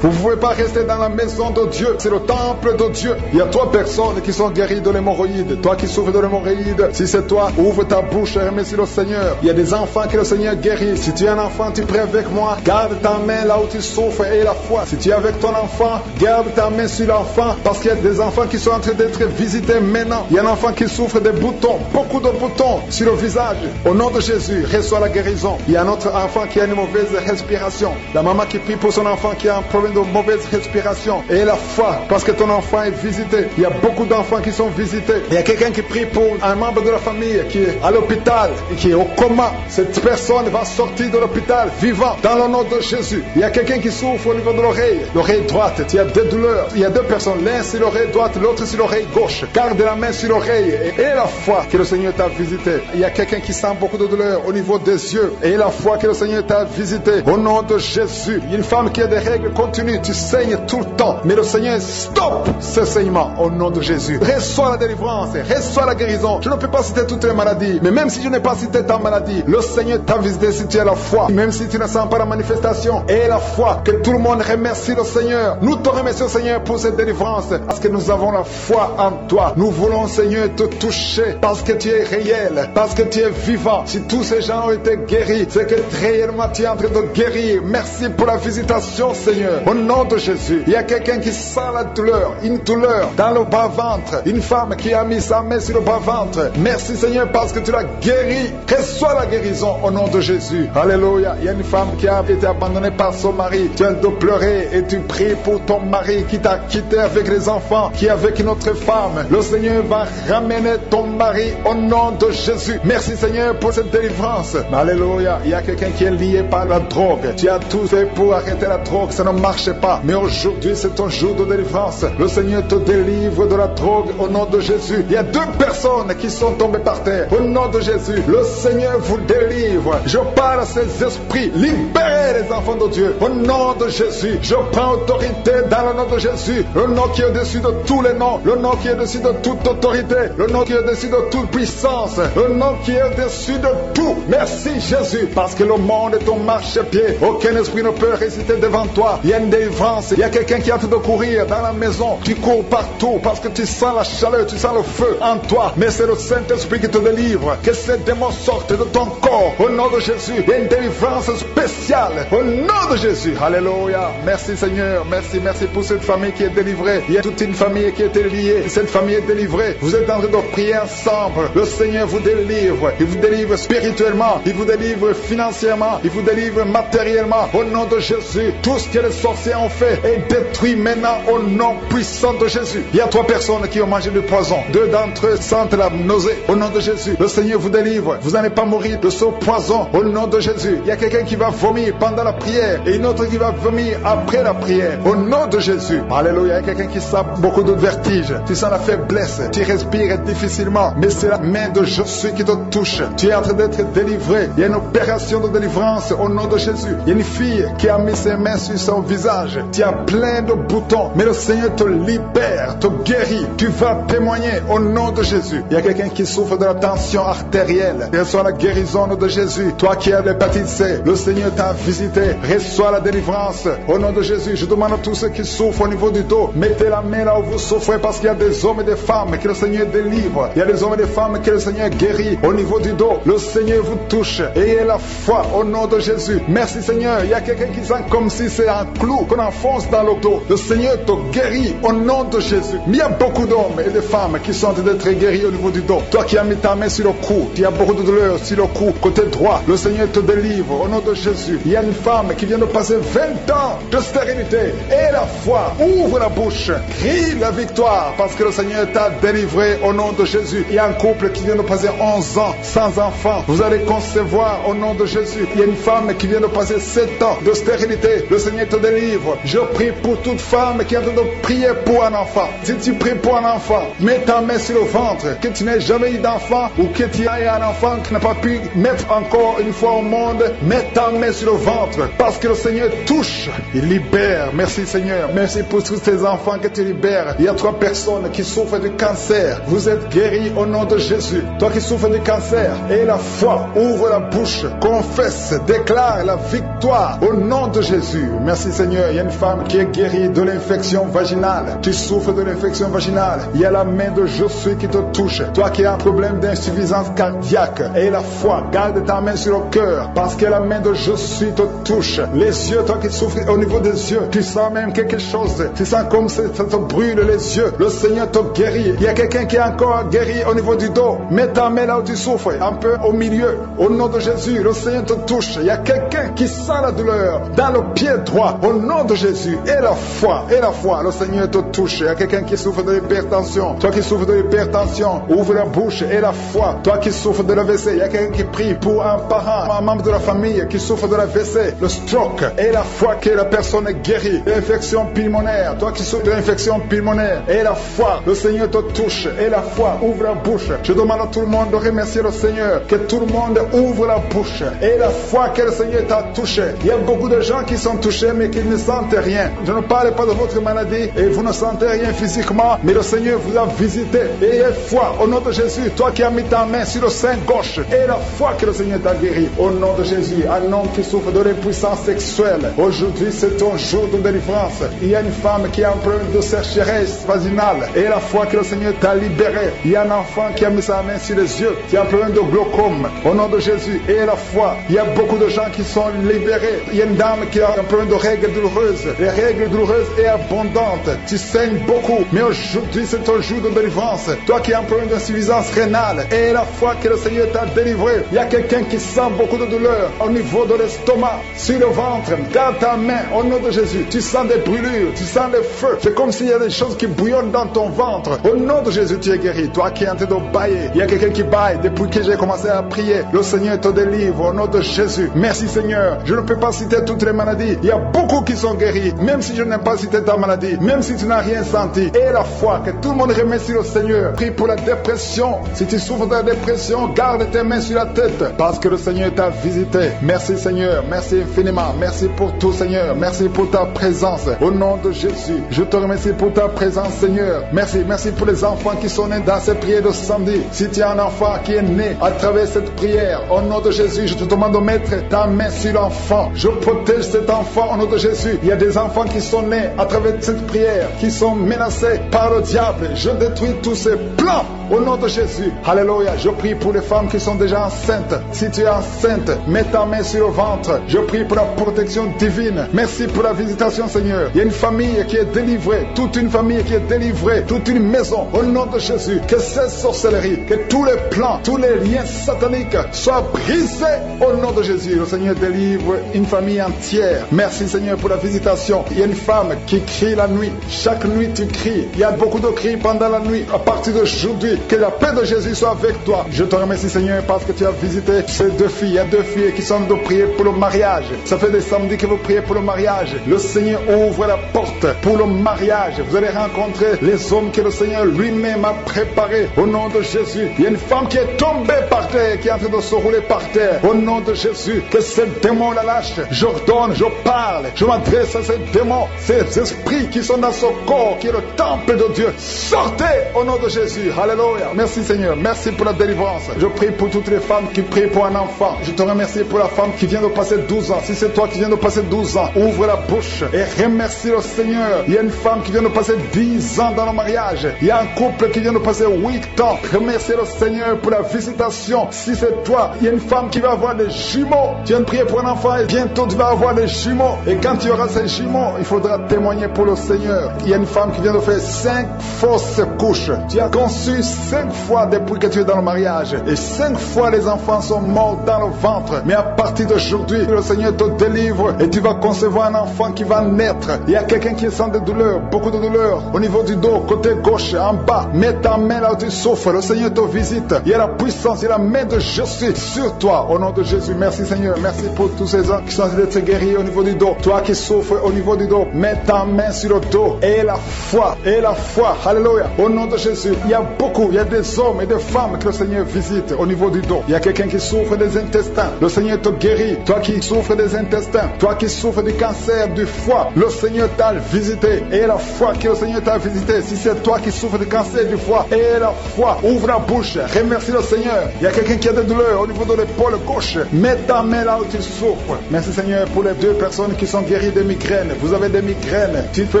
[SPEAKER 1] Vous ne pouvez pas rester dans la maison de Dieu. C'est le temple de Dieu. Il y a 3 personnes qui sont guéries de l'hémorroïde. Toi qui souffres de l'hémorroïde, si c'est toi, ouvre ta bouche et remercie le Seigneur. Il y a des enfants que le Seigneur guérit. Si tu es un enfant, tu pries avec moi. Garde ta main là où tu souffres et la foi. Si tu es avec ton enfant, garde ta main sur l'enfant parce qu'il y a des enfants qui sont en train d'être visités maintenant. Il y a un enfant qui souffre des boutons, beaucoup de boutons sur le visage. Au nom de Jésus, reçois la guérison. Il y a un autre enfant qui a une mauvaise respiration. La maman qui prie pour son enfant qui a un problème de mauvaise respiration. Et la foi, parce que ton enfant est visité. Il y a beaucoup d'enfants qui sont visités. Il y a quelqu'un qui prie pour un membre de la famille qui est à l'hôpital et qui est au coma. Cette personne va sortir de l'hôpital vivant dans le nom de Jésus. Il y a quelqu'un qui souffre au niveau de l'oreille droite. Il y a des douleurs. Il y a 2 personnes, l'un sur l'oreille droite, l'autre sur l'oreille gauche. Garde la main sur l'oreille et la foi que le Seigneur t'a visité. Il y a quelqu'un qui sent beaucoup de douleur au niveau des yeux et la foi que le Seigneur t'a visité au nom de Jésus. Il y a une femme qui a des règles continues, tu saignes tout le temps, mais le Seigneur stoppe ce saignement au nom de Jésus. Reçois la délivrance, reçois la guérison. Je ne peux pas citer toutes les maladies, mais même si je n'ai pas cité ta maladie, le Seigneur t'a visité si tu as la foi. Même si tu ne sens pas la manifestation, et la foi, que tout le monde remercie le Seigneur. Nous te remercions Seigneur pour cette délivrance, parce que nous avons la foi en toi. Nous voulons Seigneur te toucher, parce que tu es réel, parce que tu es vivant. Si tous ces gens ont été guéris, c'est que réellement tu es en train de guérir. Merci pour la visitation Seigneur. Au nom de Jésus, il y a quelqu'un qui sent la douleur, une douleur dans le bas-ventre, une femme qui a mis sa main sur le bas-ventre. Merci Seigneur parce que tu l'as guéri. Reçois la guérison au nom de Jésus. Alléluia. Il y a une femme qui a été abandonnée par son mari. Tu viens de pleurer et tu pries pour ton mari qui t'a quitté avec les enfants, qui est avec une autre femme. Le Seigneur va ramener ton mari au nom de Jésus. Merci Seigneur pour cette délivrance. Alléluia. Il y a quelqu'un qui est lié par la drogue. Tu as tout fait pour arrêter la drogue, ça ne marche pas. Mais aujourd'hui, c'est ton jour de délivrance. Le Seigneur te délivre de la drogue au nom de Jésus. Il y a 2 personnes qui sont tombées par terre. Au nom de Jésus, le Seigneur vous délivre. Je parle à ces esprits. Libérez les enfants de Dieu. Au nom de Jésus, je prends autorité dans le nom de Jésus. Le nom qui est au-dessus de tous les noms. Le nom qui est au-dessus de toute autorité. Le nom qui est au-dessus de toute puissance. Le nom qui est au-dessus de tout. Merci Jésus. Parce que le monde est ton marchepied. Aucun esprit ne peut résister devant toi. Il y a une délivrance. Il y a quelqu'un qui est en train de courir dans la maison. Tu cours partout parce que tu sens la chaleur, tu sens le feu en toi. Mais c'est le Saint-Esprit qui te délivre. Que ces démons sortent de ton corps. Au nom de Jésus, il y a une délivrance spéciale. Au nom de Jésus. Alléluia. Merci Seigneur. Merci pour cette famille qui est délivrée. Il y a toute une famille qui est liée. Cette famille est délivrée. Vous êtes en train de prier ensemble. Le Seigneur vous délivre. Il vous délivre spirituellement. Il vous délivre financièrement. Il vous délivre matériellement. Au nom de Jésus, tout ce que les sorciers ont fait est détruit maintenant au nom puissant de Jésus. Il y a 3 personnes qui ont mangé du poison. 2 d'entre eux sentent la nausée. Au nom de Jésus, le Seigneur vous délivre. Vous n'allez pas mourir de ce poison. Au nom de Jésus, il y a quelqu'un qui va vomir pendant la prière et une autre qui va vomir après la prière. Au nom de Jésus. Alléluia. Il y a quelqu'un qui sent beaucoup de vertige. Tu sens la faiblesse. Tu respires difficilement. Mais c'est la main de Jésus qui te touche. Tu es en train d'être délivré. Il y a une opération de délivrance au nom de Jésus. Il y a une fille qui a mis ses mains sur son visage. Tu as plein de boutons. Mais le Seigneur te libère, te guérit. Tu vas témoigner au nom de Jésus. Il y a quelqu'un qui souffre de la tension artérielle. Reçois la guérison de Jésus. Toi qui as l'hépatite C, le Seigneur t'a visité. Reçois la délivrance au nom de Jésus. Je demande à tous ceux qui souffrent au niveau du dos, mettez la main là où vous souffrez parce qu'il y a des hommes et des femmes que le Seigneur délivre. Il y a des hommes et des femmes que le Seigneur guérit au niveau du dos. Le Seigneur vous touche. Ayez la foi au nom de Jésus. Merci Seigneur. Il y a quelqu'un qui sent comme si c'est un clou qu'on enfonce dans le dos. Le Seigneur te guérit au nom de Jésus. Mais il y a beaucoup d'hommes et de femmes qui sont d'être guéris au niveau du dos. Toi qui as mis ta main sur le cou, il y a beaucoup de douleur sur le cou, côté droit. Le Seigneur te délivre au nom de Jésus. Il y a une femme qui vient de passer 20 ans de stérilité. Et la foi, ouvre la bouche, crie la victoire parce que le Seigneur t'a délivré au nom de Jésus. Il y a un couple qui vient de passer 11 ans sans enfant. Vous allez concevoir au nom de Jésus. Il y a une femme qui vient de passer 7 ans de stérilité. Le Seigneur te délivre. Je prie pour toute femme qui est en train de prier pour un enfant. Si tu pries pour un enfant, mets ta main sur le ventre. Que tu n'aies jamais eu d'enfant ou que tu aies un enfant qui n'a pas pu mettre encore une fois au monde, mets ta main sur le ventre parce que le Seigneur touche. Il libère. Merci Seigneur. Merci pour tous ces enfants que tu libères. Il y a 3 personnes qui souffrent du cancer. Vous êtes guéris au nom de Jésus. Toi qui souffres du cancer, et la foi, ouvre la bouche, confesse, déclare la victoire au nom de Jésus. Merci Seigneur. Il y a une femme qui est guérie de l'infection vaginale. Tu souffres de l'infection vaginale. Il y a la main de Jésus qui te touche. Toi qui as un problème d'insuffisance cardiaque, et la foi, garde ta main sur le cœur parce que la main de Jésus te touche. Les yeux, toi qui souffres au niveau des yeux, tu sens même quelque chose. Tu sens comme ça te brûle les yeux. Le Seigneur te guérit. Il y a quelqu'un qui est encore guéri au niveau du dos. Mets ta main là où tu souffres, un peu au milieu. Au nom de Jésus, le Seigneur te touche. Il y a quelqu'un qui sent la douleur dans le pied droit. Au nom de Jésus, et la foi, le Seigneur te touche. Il y a quelqu'un qui souffre de l'hypertension. Toi qui souffres de l'hypertension, ouvre la bouche et la foi. Toi qui souffres de l'AVC, il y a quelqu'un qui prie pour un parent, un membre de la famille qui souffre de l'AVC, le stroke, et la foi que la personne est guérie. L'infection pulmonaire, toi qui souffres de l'infection pulmonaire, et la foi, le Seigneur te touche. Et la foi, ouvre la bouche. Je demande à tout le monde de remercier le Seigneur, que tout le monde ouvre la bouche. Et la foi que le Seigneur t'a touché. Il y a beaucoup de gens qui sont touchés mais qui ne sentent rien. Je ne parle pas de votre maladie et vous ne sentez rien physiquement, mais le Seigneur vous a visité. Et ayez foi au nom de Jésus. Toi qui as mis ta main sur le sein gauche, et la foi que le Seigneur t'a guéri. Au nom de Jésus, un homme qui souffre de l'impuissance sexuelle. Aujourd'hui, c'est ton jour de délivrance. Il y a une femme qui a un problème de sécheresse vaginale. Et la foi que le Seigneur t'a libéré. Il y a un enfant qui a mis sa main sur les yeux, qui a un problème de glaucome. Au nom de Jésus, et la foi. Il y a beaucoup de gens qui sont libérés. Il y a une dame qui a un problème de règles douloureuses. Les règles douloureuses et abondantes. Tu saignes beaucoup, mais aujourd'hui c'est ton jour de délivrance. Toi qui as un problème d'insuffisance rénale, et la foi que le Seigneur t'a délivré. Il y a quelqu'un qui sent beaucoup de douleur au niveau de l'estomac, sur le ventre, dans ta main, au nom de Jésus. Tu sens sens des brûlures, tu sens le feu. C'est comme s'il y a des choses qui bouillonnent dans ton ventre. Au nom de Jésus, tu es guéri. Toi qui es en train de bailler, il y a quelqu'un qui baille depuis que j'ai commencé à prier. Le Seigneur te délivre au nom de Jésus. Merci Seigneur. Je ne peux pas citer toutes les maladies. Il y a beaucoup qui sont guéris, même si je n'ai pas cité ta maladie, même si tu n'as rien senti. Et la foi, que tout le monde remercie le Seigneur. Prie pour la dépression. Si tu souffres de la dépression, garde tes mains sur la tête, parce que le Seigneur t'a visité. Merci Seigneur. Merci infiniment. Merci pour tout Seigneur. Merci pour ta présence. Au nom de Jésus, je te remercie pour ta présence Seigneur. Merci. Merci pour les enfants qui sont nés dans cette prière de samedi. Si tu as un enfant qui est né à travers cette prière, au nom de Jésus, je te demande de mettre ta main sur l'enfant. Je protège cet enfant au nom de Jésus. Il y a des enfants qui sont nés à travers cette prière, qui sont menacés par le diable. Je détruis tous ces plans au nom de Jésus. Alléluia. Je prie pour les femmes qui sont déjà enceintes. Si tu es enceinte, mets ta main sur le ventre. Je prie pour la protection divine. Merci pour la visitation Seigneur. Il y a une famille qui est délivrée, toute une famille qui est délivrée, toute une maison au nom de Jésus. Que cette sorcellerie, que tous les plans, tous les liens sataniques soient brisés au nom de Jésus. Le Seigneur délivre une famille entière. Merci Seigneur pour la visitation. Il y a une femme qui crie la nuit. Chaque nuit tu cries. Il y a beaucoup de cris pendant la nuit. À partir d'aujourd'hui, que la paix de Jésus soit avec toi. Je te remercie Seigneur parce que tu as visité ces deux filles. Il y a deux filles qui sont de prier pour le mariage. Ça fait des samedis que vous priez pour le mariage. Le Seigneur ouvre la porte pour le mariage. Vous allez rencontrer les hommes que le Seigneur lui-même a préparés. Au nom de Jésus, il y a une femme qui est tombée par terre, qui est en train de se rouler par terre. Au nom de Jésus, que ces démons la lâchent. J'ordonne, je parle, je m'adresse à ces démons, ces esprits qui sont dans ce corps, qui est le temple de Dieu. Sortez au nom de Jésus. Alléluia. Merci Seigneur. Merci pour la délivrance. Je prie pour toutes les femmes qui prient pour un enfant. Je te remercie pour la femme qui vient de passer 12 ans. Si c'est toi qui viens de passer 12 ans, ouvre la bouche et remercie le Seigneur. Il y a une femme qui vient de passer 10 ans dans le mariage. Il y a un couple qui vient de passer 8 ans. Remercie le Seigneur pour la visitation. Si c'est toi, il y a une femme qui va avoir des jumeaux. Tu viens de prier pour un enfant et bientôt tu vas avoir des jumeaux. Et quand tu auras ces jumeaux, il faudra témoigner pour le Seigneur. Il y a une femme qui vient de faire 5 fausses couches. Tu as conçu 5 fois depuis que tu es dans le mariage. Et 5 fois les enfants sont morts dans le ventre. Mais à partir d'aujourd'hui, le Seigneur te délivre et tu vas concevoir un enfant qui va naître. Il y a quelqu'un qui sent des douleurs, beaucoup de douleurs au niveau du dos, côté gauche, en bas. Mets ta main là où tu souffres. Le Seigneur te visite. Il y a la puissance, il y a la main de Jésus sur toi. Au nom de Jésus, merci Seigneur. Merci pour tous ces gens qui sont en train d'être guéris au niveau du dos. Toi qui souffres au niveau du dos, mets ta main sur le dos. Et la foi, et la foi. Alléluia. Au nom de Jésus, il y a beaucoup, il y a des hommes et des femmes que le Seigneur visite au niveau du dos. Il y a quelqu'un qui souffre des intestins. Le Seigneur te guérit. Toi qui souffres des intestins, toi qui souffres du cancer du foie, le Seigneur t'a visité. Et la foi que le Seigneur t'a visité. Si c'est toi qui souffres du cancer du foie, et la foi, ouvre la bouche, remercie le Seigneur. Il y a quelqu'un qui a des douleurs au niveau de l'épaule gauche. Mets ta main là où tu souffres. Merci Seigneur pour les 2 personnes qui sont guéries de migraines. Vous avez des migraines. Tu ne peux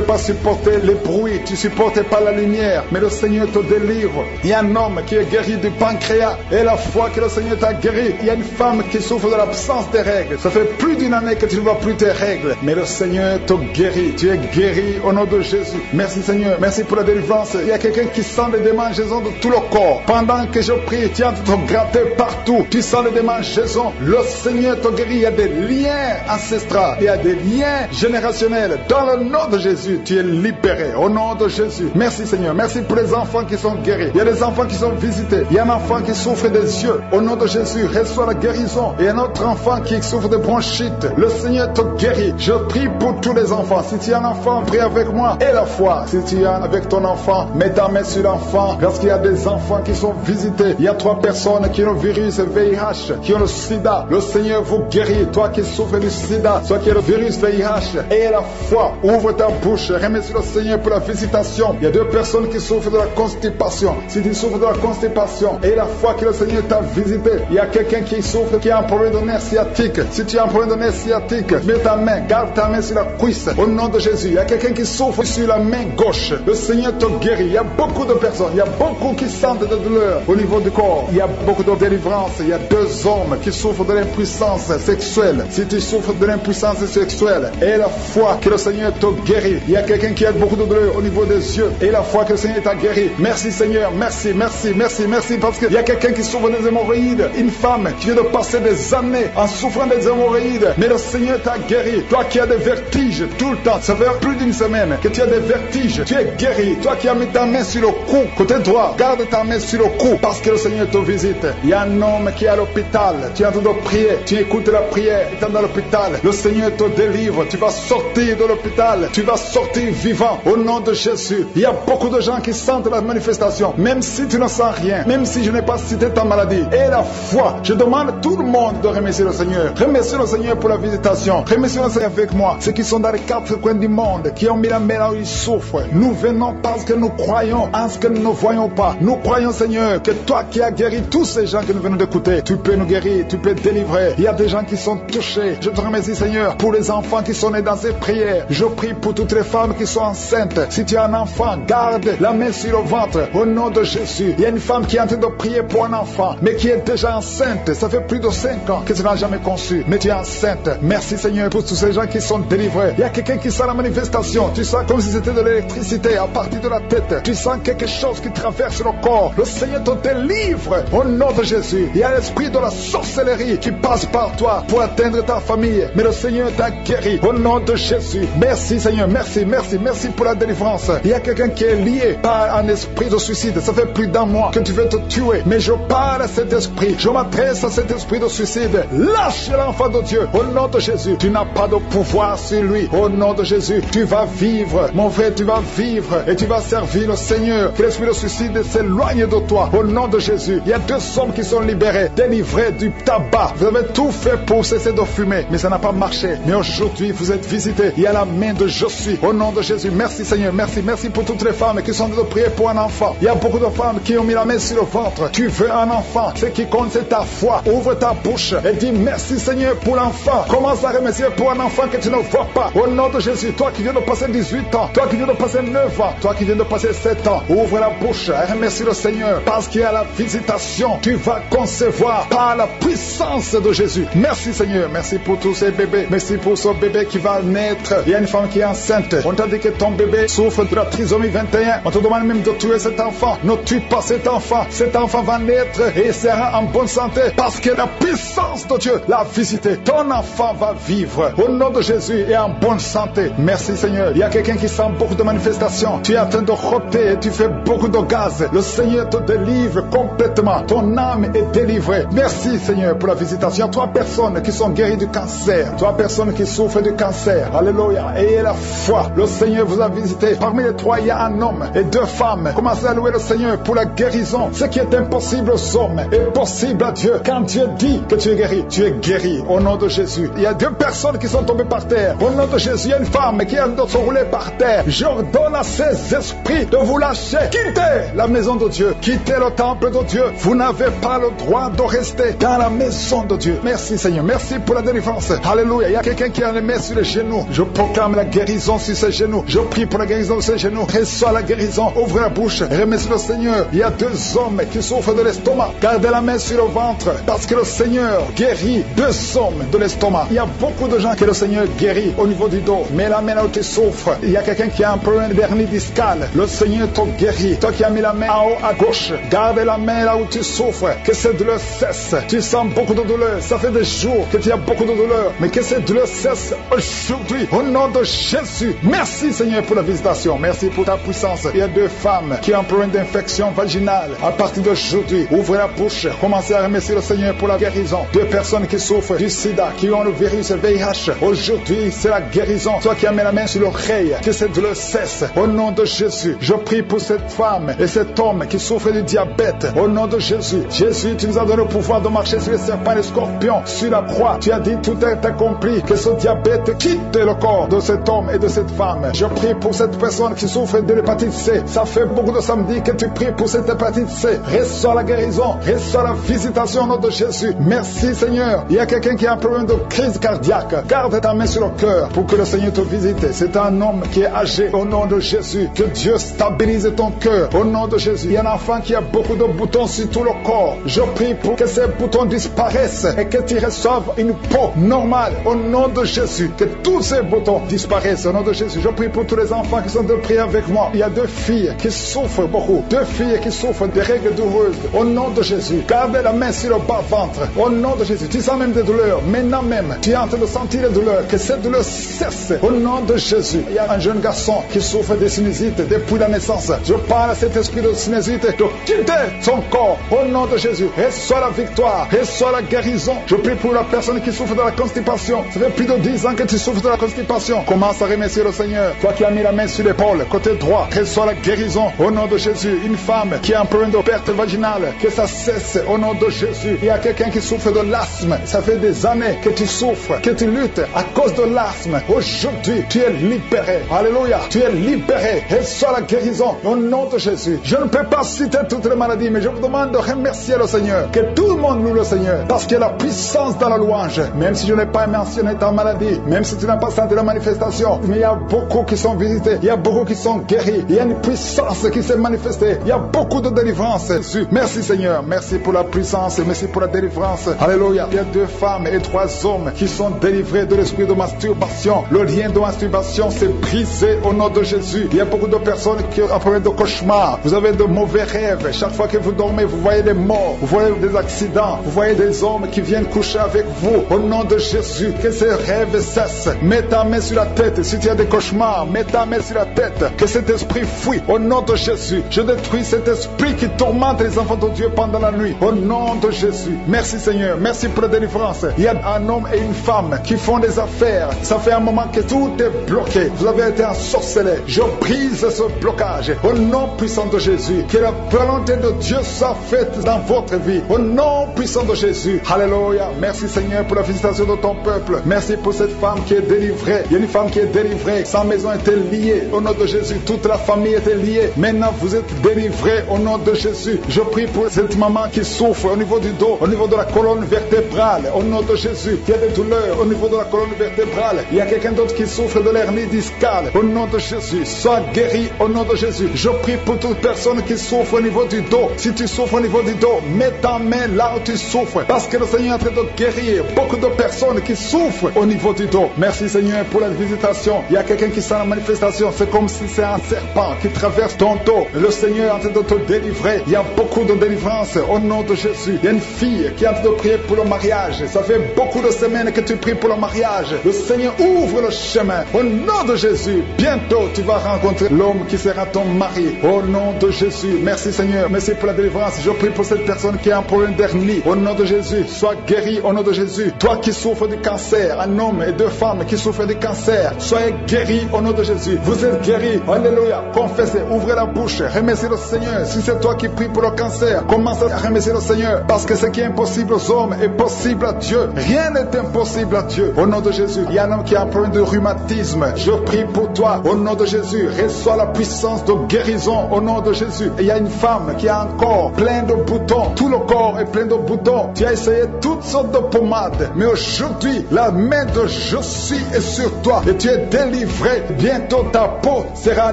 [SPEAKER 1] pas supporter les bruits. Tu ne supportes pas la lumière. Mais le Seigneur te délivre. Il y a un homme qui est guéri du pancréas. Et la foi que le Seigneur t'a guéri. Il y a une femme qui souffre de l'absence des règles. Ça fait plus d'1 année que tu ne vois plus tes règles. Mais le Seigneur te guérit. Tu es guéri au nom de Jésus. Merci Seigneur. Merci pour la délivrance. Il y a quelqu'un qui sent des démangeaisons de tout le corps. Pendant que je prie, tu es en train de te gratter partout. Tu sens des démangeaisons. Le Seigneur te guérit. Il y a des liens ancestraux. Il y a des liens générationnels. Dans le nom de Jésus, tu es libéré. Au nom de Jésus. Merci Seigneur. Merci pour les enfants qui sont guéris. Il y a des enfants qui sont visités. Il y a un enfant qui souffre des yeux. Au nom de Jésus, reçois la guérison. Et un autre enfant qui souffre de bronchite. Le Seigneur te guérit. Je prie pour tous les enfants. Si tu as un enfant, prie avec moi. Et la foi. Si tu es avec ton enfant, mets ta main sur l'enfant. Parce qu'il y a des enfants qui sont visités. Il y a 3 personnes qui ont le virus VIH, qui ont le sida. Le Seigneur vous guérit. Toi qui souffres du sida, toi qui as le virus VIH. Et la foi. Ouvre ta bouche. Remercie le Seigneur pour la visitation. Il y a 2 personnes qui souffrent de la constipation. Si tu souffres de la constipation, et la foi que le Seigneur t'a visité. Il y a quelqu'un qui souffre, qui a un problème de nerf sciatique. Si tu as un problème de nerf sciatique, mets ta main, garde ta main sur la cuisse. Au nom de Jésus. Il y a quelqu'un qui souffre sur la main gauche. Le Seigneur te guérit. Il y a beaucoup de personnes. Il y a beaucoup qui sentent de douleur au niveau du corps. Il y a beaucoup de délivrance. Il y a 2 hommes qui souffrent de l'impuissance sexuelle. Si tu souffres de l'impuissance sexuelle, et la foi que le Seigneur te guérit. Il y a quelqu'un qui a beaucoup de douleur au niveau des yeux. Et la foi que le Seigneur t'a guéri. Merci Seigneur. merci, merci, merci, merci, parce qu'il y a quelqu'un qui souffre des hémorroïdes, une femme qui vient de passer des années en souffrant des hémorroïdes, mais le Seigneur t'a guéri. Toi qui as des vertiges tout le temps, ça fait plus d'une semaine que tu as des vertiges, tu es guéri. Toi qui as mis ta main sur le cou, côté droit, garde ta main sur le cou, parce que le Seigneur te visite. Il y a un homme qui est à l'hôpital, tu es en train de prier, tu écoutes la prière, tu es dans l'hôpital, le Seigneur te délivre, tu vas sortir de l'hôpital, tu vas sortir vivant au nom de Jésus. Il y a beaucoup de gens qui sentent la manifestation, même si tu ne sens rien, même si je n'ai pas cité ta maladie. Et la foi, je demande à tout le monde de remercier le Seigneur. Remerciez le Seigneur pour la visitation. Remerciez le Seigneur avec moi. Ceux qui sont dans les quatre coins du monde, qui ont mis la main là où ils souffrent. Nous venons parce que nous croyons en ce que nous ne voyons pas. Nous croyons, Seigneur, que toi qui as guéri tous ces gens que nous venons d'écouter, tu peux nous guérir, tu peux délivrer. Il y a des gens qui sont touchés. Je te remercie, Seigneur, pour les enfants qui sont nés dans ces prières. Je prie pour toutes les femmes qui sont enceintes. Si tu as un enfant, garde la main sur le ventre au nom de Jésus. Il y a une femme qui est en train de prier pour un enfant, mais qui est déjà enceinte. Ça fait plus de 5 ans que tu n'as jamais conçu, mais tu es enceinte. Merci, Seigneur, pour tous ces gens qui sont délivrés. Il y a quelqu'un qui sent la manifestation. Tu sens comme si c'était de l'électricité à partir de la tête. Tu sens quelque chose qui traverse le corps. Le Seigneur te délivre au nom de Jésus. Il y a l'esprit de la sorcellerie qui passe par toi pour atteindre ta famille, mais le Seigneur t'a guéri au nom de Jésus. Merci, Seigneur, merci, merci, merci pour la délivrance. Il y a quelqu'un qui est lié par un esprit de suicide. Ça fait plus d'un mois que tu veux te tuer, mais je parle à cet esprit, je m'adresse à cet esprit de suicide. Lâche l'enfant de Dieu au nom de Jésus. Tu n'as pas de pouvoir sur lui au nom de Jésus. Tu vas vivre, mon frère, tu vas vivre et tu vas servir le Seigneur. Que l'esprit de suicide s'éloigne de toi au nom de Jésus. Il y a 2 hommes qui sont libérés, délivrés du tabac. Vous avez tout fait pour cesser de fumer, mais ça n'a pas marché. Mais aujourd'hui, vous êtes visités. Il y a la main de je suis au nom de Jésus. Merci, Seigneur, merci, merci pour toutes les femmes qui sont en train de prier pour un enfant. Il y a beaucoup de femmes qui ont mis la main sur le ventre. Tu veux un enfant, ce qui compte c'est ta foi. Ouvre ta bouche et dis merci, Seigneur, pour l'enfant. Commence à remercier pour un enfant que tu ne vois pas au nom de Jésus. Toi qui viens de passer 18 ans, toi qui viens de passer 9 ans, toi qui viens de passer 7 ans, ouvre la bouche et remercie le Seigneur, parce qu'il y a la visitation. Tu vas concevoir par la puissance de Jésus. Merci, Seigneur, merci pour tous ces bébés. Merci pour ce bébé qui va naître. Il y a une femme qui est enceinte. On t'a dit que ton bébé souffre de la trisomie 21. On te demande même de tuer cet enfant. Ne tue pas cet enfant. Cet enfant va naître et sera en bonne santé, parce que la puissance de Dieu l'a visité. Ton enfant va vivre au nom de Jésus et en bonne santé. Merci, Seigneur. Il y a quelqu'un qui sent beaucoup de manifestations. Tu es en train de roter et tu fais beaucoup de gaz. Le Seigneur te délivre complètement. Ton âme est délivrée. Merci, Seigneur, pour la visitation. 3 personnes qui sont guéries du cancer. 3 personnes qui souffrent du cancer. Alléluia. Ayez la foi. Le Seigneur vous a visité. Parmi les 3, il y a un homme et 2 femmes. Commencez à louer le Seigneur pour la guérison. Ce qui est impossible aux hommes est possible à Dieu. Quand Dieu dit que tu es guéri au nom de Jésus. Il y a 2 personnes qui sont tombées par terre. Au nom de Jésus, il y a une femme qui a de se rouler par terre. J'ordonne à ces esprits de vous lâcher. Quittez la maison de Dieu. Quittez le temple de Dieu. Vous n'avez pas le droit de rester dans la maison de Dieu. Merci, Seigneur. Merci pour la délivrance. Alléluia. Il y a quelqu'un qui a les mains sur les genoux. Je proclame la guérison sur ses genoux. Je prie pour la guérison de ses genoux. Reçois la guérison. Ouvre la bouche. Remercie le Seigneur. Il y a 2 hommes qui souffrent de l'estomac. Gardez la main sur le ventre, parce que le Seigneur guérit 2 hommes de l'estomac. Il y a beaucoup de gens que le Seigneur guérit au niveau du dos. Mais la main là où tu souffres, il y a quelqu'un qui a un problème d'hernie discale. Le Seigneur te guérit. Toi qui as mis la main en haut à gauche, garde la main là où tu souffres. Que cette douleur cesse. Tu sens beaucoup de douleur. Ça fait des jours que tu as beaucoup de douleur. Mais que cette douleur cesse aujourd'hui. Au nom de Jésus. Merci, Seigneur, pour la visitation. Merci pour ta puissance. Il y a 2 femmes qui ont un problème d'infection vaginale. À partir d'aujourd'hui, ouvrez la bouche. Commencez à remercier le Seigneur pour la guérison. 2 personnes qui souffrent du sida, qui ont le virus VIH. Aujourd'hui, c'est la guérison. Toi qui as mis la main sur l'oreille, que cette douleur cesse. Au nom de Jésus, je prie pour cette femme et cet homme qui souffre du diabète. Au nom de Jésus. Jésus, tu nous as donné le pouvoir de marcher sur les serpents et les scorpions. Sur la croix, tu as dit tout est accompli. Que ce diabète quitte le corps de cet homme et de cette femme. Je prie pour cette personne qui souffre de l'hépatite C. Ça fait beaucoup de samedis que tu pries pour cette hépatite C. Reçois la guérison. Reçois la visitation au nom de Jésus. Merci, Seigneur. Il y a quelqu'un qui a un problème de crise cardiaque. Garde ta main sur le cœur pour que le Seigneur te visite. C'est un homme qui est âgé. Au nom de Jésus, que Dieu stabilise ton cœur. Au nom de Jésus. Il y a un enfant qui a beaucoup de boutons sur tout le corps. Je prie pour que ces boutons disparaissent et que tu reçoives une peau normale. Au nom de Jésus, que tous ces boutons disparaissent. Au nom de Jésus, je prie pour tous les enfants qui sont de prier avec moi. Il y a 2 filles qui souffrent beaucoup. 2 filles qui souffrent des règles douloureuses. Au nom de Jésus, garde la main sur le bas-ventre. Au nom de Jésus, tu sens même des douleurs. Maintenant même, tu es en train de sentir les douleurs. Que cette douleur cesse. Au nom de Jésus, il y a un jeune garçon qui souffre des sinusites depuis la naissance. Je parle à cet esprit de sinusite de quitter son corps. Au nom de Jésus, reçois la victoire, reçois la guérison. Je prie pour la personne qui souffre de la constipation. Ça fait plus de 10 ans que tu souffres de la constipation. Commence à remercier le Seigneur. Toi qui as mis la main sur l'épaule, côté droit, reçois la guérison. Au nom de Jésus, une femme qui a un problème de perte vaginale, que ça cesse au nom de Jésus. Il y a quelqu'un qui souffre de l'asthme. Ça fait des années que tu souffres, que tu luttes à cause de l'asthme. Aujourd'hui, tu es libéré. Alléluia. Tu es libéré. Reçois la guérison au nom de Jésus. Je ne peux pas citer toutes les maladies, mais je vous demande de remercier le Seigneur. Que tout le monde loue le Seigneur. Parce qu'il y a la puissance dans la louange. Même si je n'ai pas mentionné ta maladie, même si tu n'as pas senti la manifestation, mais il y a beaucoup qui sont visités. Il y a beaucoup qui sont guéris. Il y a une puissance qui s'est manifestée. Il y a beaucoup de délivrance. Merci Seigneur. Merci pour la puissance. Merci pour la délivrance. Alléluia. Il y a 2 femmes et 3 hommes qui sont délivrés de l'esprit de masturbation. Le lien de masturbation s'est brisé au nom de Jésus. Il y a beaucoup de personnes qui ont un problème de cauchemar. Vous avez de mauvais rêves. Chaque fois que vous dormez, vous voyez des morts. Vous voyez des accidents. Vous voyez des hommes qui viennent coucher avec vous. Au nom de Jésus, que ces rêves cessent. Mets ta main sur la tête. Si tu as des cauchemars, mets ta main sur la tête. Que cet esprit fuit. Au nom de Jésus, je détruis cet esprit qui tourmente les enfants de Dieu pendant la nuit. Au nom de Jésus. Merci Seigneur. Merci pour la délivrance. Il y a un homme et une femme qui font des affaires. Ça fait un moment que tout est bloqué. Vous avez été ensorcelé. Je brise ce blocage. Au nom puissant de Jésus. Que la volonté de Dieu soit faite dans votre vie. Au nom puissant de Jésus. Alléluia. Merci Seigneur pour la visitation de ton peuple. Merci pour cette femme qui est délivrée. Il y a une femme qui est délivrée. Sa maison était liée. Au nom de Jésus, toute la famille était liée. Maintenant, vous êtes délivrés au nom de Jésus. Je prie pour cette maman qui souffre au niveau du dos, au niveau de la colonne vertébrale. Au nom de Jésus, il y a des douleurs au niveau de la colonne vertébrale. Il y a quelqu'un d'autre qui souffre de l'hernie discale. Au nom de Jésus, sois guéri au nom de Jésus. Je prie pour toute personne qui souffre au niveau du dos. Si tu souffres au niveau du dos, mets ta main là où tu souffres. Parce que le Seigneur est en train de guérir beaucoup de personnes qui souffrent au niveau du dos. Merci Seigneur pour la visitation. Il y a quelqu'un qui sent la manifestation. C'est comme si c'est un serpent qui traverse ton dos. Le Seigneur est en train de te délivrer. Il y a beaucoup de délivrance au nom de Jésus. Il y a une fille qui est en train de prier pour le mariage. Ça fait beaucoup de semaines que tu pries pour le mariage. Le Seigneur ouvre le chemin. Au nom de Jésus, bientôt tu vas rencontrer l'homme qui sera ton mari. Au nom de Jésus. Merci Seigneur. Merci pour la délivrance. Je prie pour cette personne qui a un problème d'hernie. Au nom de Jésus, sois guéri au nom de Jésus. Toi qui souffres du cancer, un homme et 2 femmes qui souffrent du cancer, soyez guéris au nom de Jésus. Vous êtes guéris. Alléluia. Confessez, ouvrez la bouche, remerciez le Seigneur. Si c'est toi qui pries pour le cancer, commence à remercier le Seigneur. Parce que ce qui est impossible aux hommes est possible à Dieu. Rien n'est impossible à Dieu. Au nom de Jésus, il y a un homme qui a un problème de rhumatisme. Je prie pour toi. Au nom de Jésus, reçois la puissance de guérison. Au nom de Jésus. Et il y a une femme qui a un corps plein de boutons. Tout le corps est plein de boutons. Tu as essayé toutes sortes de pommades. Mais aujourd'hui, la main de je suis est sur toi. Et tu es délivré. Bientôt ta peau sera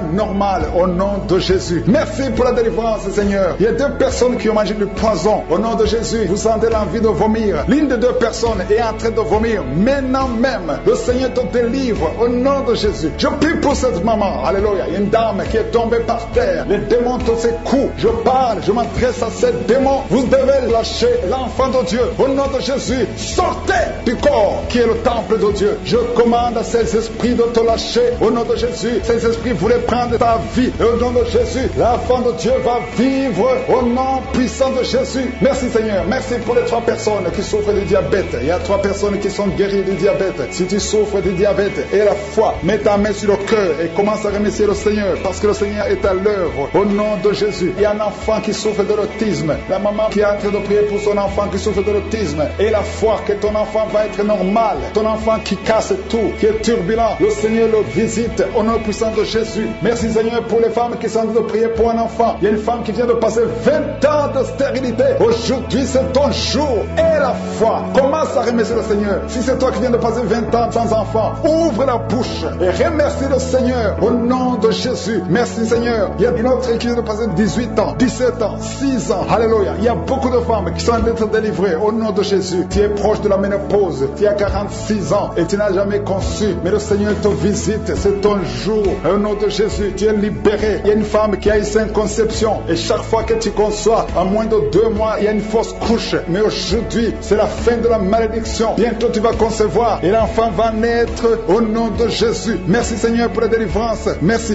[SPEAKER 1] normale. Au nom de Jésus. Merci pour la délivrance, Seigneur. Il y a 2 personnes qui ont mangé du poison. Au nom de Jésus, vous sentez l'envie de vomir. L'une des 2 personnes est en train de vomir. Maintenant même, le Seigneur te délivre. Au nom de Jésus. Je prie pour cette maman. Alléluia. Il y a une dame qui est tombée par terre. Les démons te secouent. Je parle, je m'adresse à ces démons. Vous devez lâcher l'enfant de Dieu. Au nom de Jésus, sortez du corps qui est le temple de Dieu. Je commande à ces esprits de te lâcher. Au nom de Jésus, ces esprits voulaient prendre ta vie. Et au nom de Jésus, l'enfant de Dieu va vivre au nom puissant de Jésus. Merci Seigneur. Merci pour les 3 personnes qui souffrent du diabète. Il y a 3 personnes qui sont guéries du diabète. Si tu souffres du diabète et la foi, mets ta main sur le cœur et commence à remercier le Seigneur. Parce que le Seigneur est à l'œuvre. Au nom de Jésus. Il y a un enfant qui souffre de l'autisme. La maman qui est en train de prier pour son enfant qui souffre de l'autisme. Et la foi que ton enfant va être normal. Ton enfant qui casse tout, qui est turbulent. Le Seigneur le visite au nom puissant de Jésus. Merci Seigneur pour les femmes qui sont en train de prier pour un enfant. Il y a une femme qui vient de passer 20 ans de stérilité. Aujourd'hui c'est ton jour. Et la foi. Commence à remercier le Seigneur. Si c'est toi qui viens de passer 20 ans sans enfant, ouvre la bouche et remercie le Seigneur au nom de Jésus. Merci Seigneur. Il y a une autre qui vient de passer 18 ans, 17 ans, 6 ans. Alléluia. Il y a beaucoup de femmes qui sont en train d'être délivrées au nom de Jésus. Tu es proche de la ménopause. Tu as 46 ans et tu n'as jamais conçu. Mais le Seigneur te visite. C'est ton jour. Au nom de Jésus, tu es libéré. Il y a une femme qui a eu 5 d'inconception. Et chaque fois que tu conçois, en moins de 2 mois, il y a une fausse couche. Mais aujourd'hui, c'est la fin de la malédiction. Bientôt tu vas concevoir et l'enfant va naître au nom de Jésus. Merci Seigneur pour la délivrance. Merci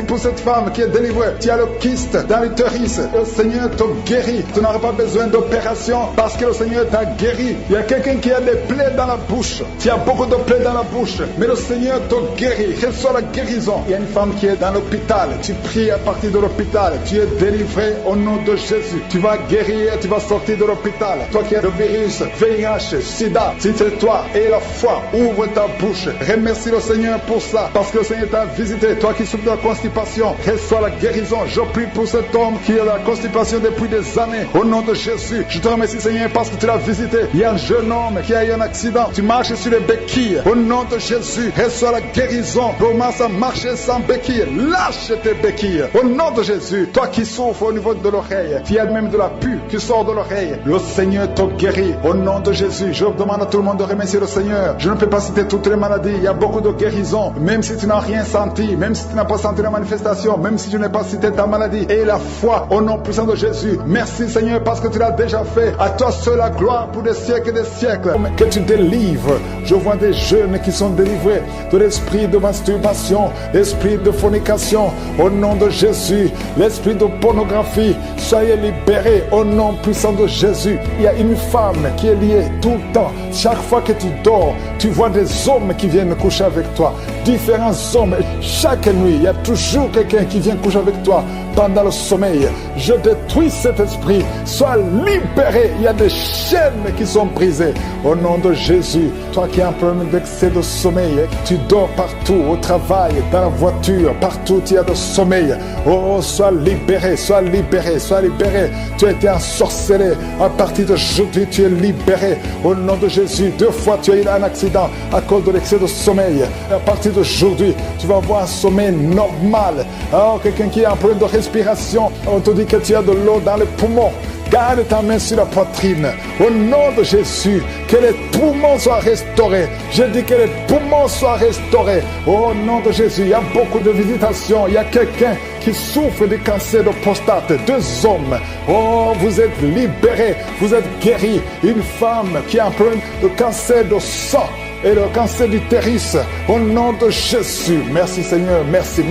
[SPEAKER 1] pour cette femme qui est délivrée. Tu as le kyste dans l'utérus. Le Seigneur te guérit. Tu n'auras pas besoin d'opération parce que le Seigneur t'a guéri. Il y a quelqu'un qui a des plaies dans la bouche. Tu as beaucoup de plaies dans la bouche. Mais le Seigneur te guérit. Reçois la guérison. Il y a une femme qui est dans l'hôpital. Tu pries à partir de l'hôpital. Tu es délivré au nom de Jésus. Tu vas guérir. Tu vas sortir de l'hôpital. Toi qui as le virus, VIH, SIDA, si c'est toi et la foi, ouvre ta bouche. Remercie le Seigneur pour ça. Parce que le Seigneur t'a visité. Toi qui souffres de la constipation, reçois la guérison. Je prie pour cet homme qui a la constipation depuis des années. Au nom de Jésus, je te remercie Seigneur parce que tu l'as visité. Il y a un jeune homme qui a eu un accident. Tu marches sur les béquilles. Au nom de Jésus, reçois la guérison. Commence à marcher sans béquilles. Lâche tes béquilles. Au nom de Jésus, toi qui souffres au niveau de l'oreille, tu as même de la pus qui sort de l'oreille. Le Seigneur te guérit. Au nom de Jésus, je demande à tout le monde de remercier le Seigneur. Je ne peux pas citer toutes les maladies. Il y a beaucoup de guérisons. Même si tu n'as rien senti, même si tu n'as pas senti la manifestation, même si je n'ai pas cité ta maladie. Et la foi au nom puissant de Jésus. Merci Seigneur parce que tu l'as déjà fait. À toi seul la gloire pour des siècles et des siècles. Que tu délivres. Je vois des jeunes qui sont délivrés de l'esprit de masturbation, l'esprit de fornication. Au nom de Jésus, l'esprit de pornographie. Soyez libérés au nom puissant de Jésus. Il y a une femme qui est liée tout le temps. Chaque fois que tu dors, tu vois des hommes qui viennent coucher avec toi. Différents hommes. Chaque nuit, il y a toujours quelqu'un qui vient coucher avec toi pendant le sommeil. Je détruis cet esprit. Sois libéré. Il y a des chaînes qui sont brisées. Au nom de Jésus, toi qui as un problème d'excès de sommeil, tu dors partout, au travail, dans la voiture, partout tu as de sommeil. Oh, sois libéré, sois libéré, sois libéré. Tu as été ensorcelé. À partir d'aujourd'hui, tu es libéré. Au nom de Jésus, 2 fois tu as eu un accident à cause de l'excès de sommeil. À partir d'aujourd'hui, tu vas avoir un sommeil normal. Oh, quelqu'un qui a un problème de respiration, on te dit que tu as de l'eau dans les poumons. Garde ta main sur la poitrine. Au nom de Jésus, que les poumons soient restaurés. Je dis que les poumons soient restaurés. Au nom de Jésus, il y a beaucoup de visitations. Il y a quelqu'un qui souffre du cancer de prostate. 2 hommes. Oh, vous êtes libérés. Vous êtes guéris. Une femme qui a un problème de cancer de sang et le cancer d'utérus. Au nom de Jésus. Merci Seigneur. Merci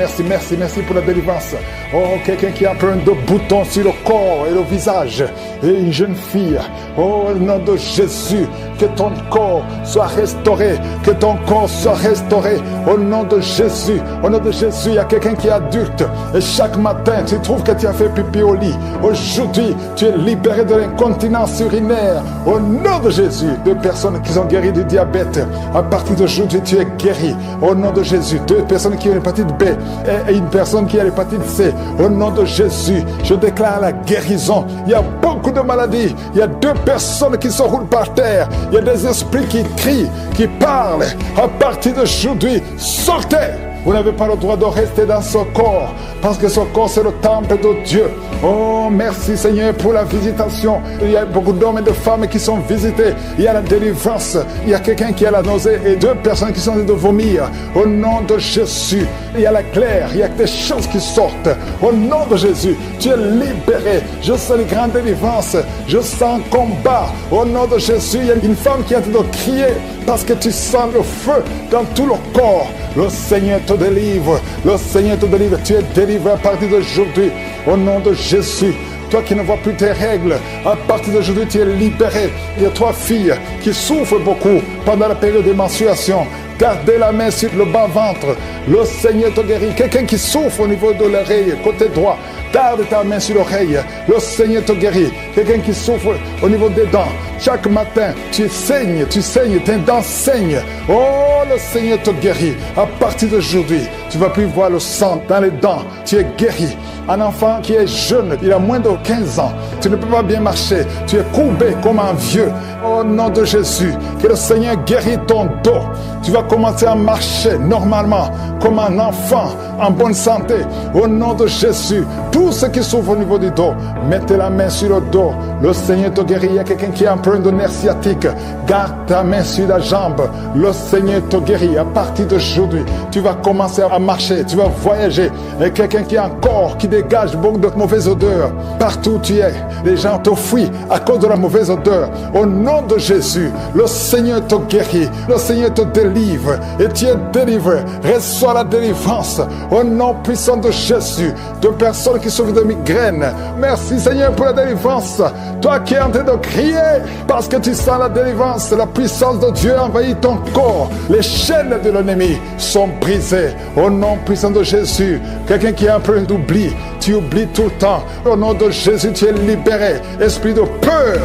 [SPEAKER 1] pour la délivrance. Oh, quelqu'un qui a un problème de boutons sur le corps et le visage. Et une jeune fille. Oh, au nom de Jésus. Que ton corps soit restauré. Que ton corps soit restauré. Au nom de Jésus. Au nom de Jésus, il y a quelqu'un qui est adulte. Et chaque matin, tu trouves que tu as fait pipi au lit. Aujourd'hui, tu es libéré de l'incontinence urinaire. Au nom de Jésus. 2 personnes qui sont guéries du diabète. À partir d'aujourd'hui, tu es guéri. Au nom de Jésus. 2 personnes qui ont l'hépatite B et une personne qui a l'hépatite C. Au nom de Jésus, je déclare la guérison. Il y a beaucoup de maladies. Il y a 2 personnes qui se roulent par terre. Il y a des esprits qui crient, qui parlent. À partir d'aujourd'hui, sortez! Vous n'avez pas le droit de rester dans ce corps, parce que ce corps c'est le temple de Dieu. Oh, merci Seigneur pour la visitation. Il y a beaucoup d'hommes et de femmes qui sont visités. Il y a la délivrance. Il y a quelqu'un qui a la nausée et 2 personnes qui sont en train de vomir. Au nom de Jésus, il y a la claire. Il y a des choses qui sortent. Au nom de Jésus, tu es libéré. Je sens les grandes délivrances. Je sens combat. Au nom de Jésus, il y a une femme qui est en train de crier parce que tu sens le feu dans tout le corps. Le Seigneur te délivre. Le Seigneur te délivre. Tu es délivré à partir d'aujourd'hui. Au nom de Jésus. Toi qui ne vois plus tes règles, à partir d'aujourd'hui, tu es libéré. Il y a 3 filles qui souffrent beaucoup pendant la période de menstruation. Gardez la main sur le bas-ventre. Le Seigneur te guérit. Quelqu'un qui souffre au niveau de l'oreille, côté droit, garde ta main sur l'oreille. Le Seigneur te guérit. Quelqu'un qui souffre au niveau des dents. Chaque matin, tu saignes, tes dents saignent. Oh, le Seigneur te guérit. À partir d'aujourd'hui, tu ne vas plus voir le sang dans les dents. Tu es guéri. Un enfant qui est jeune, il a moins de 15 ans. Tu ne peux pas bien marcher. Tu es courbé comme un vieux. Au nom de Jésus, que le Seigneur guérit ton dos. Tu vas commencer à marcher normalement, comme un enfant, en bonne santé. Au nom de Jésus, tous ceux qui souffrent au niveau du dos, mettez la main sur le dos. Le Seigneur te guérit. Il y a quelqu'un qui a un problème de nerf sciatique. Garde ta main sur la jambe. Le Seigneur te guérit. À partir d'aujourd'hui, tu vas commencer à marcher, tu vas voyager. Et quelqu'un qui a un corps qui dégage beaucoup de mauvaises odeurs. Partout où tu es, les gens te fuient à cause de la mauvaise odeur. Au nom de Jésus, le Seigneur te guérit. Le Seigneur te délivre. Et tu es délivré. Reçois la délivrance. Au nom puissant de Jésus, de personnes qui souffrent de migraines. Merci Seigneur pour la délivrance. Toi qui es en train de crier parce que tu sens la délivrance, la puissance de Dieu envahit ton corps. Les chaînes de l'ennemi sont brisées. Au nom puissant de Jésus, quelqu'un qui a un problème d'oubli, tu oublies tout le temps. Au nom de Jésus, tu es libéré. Esprit de peur.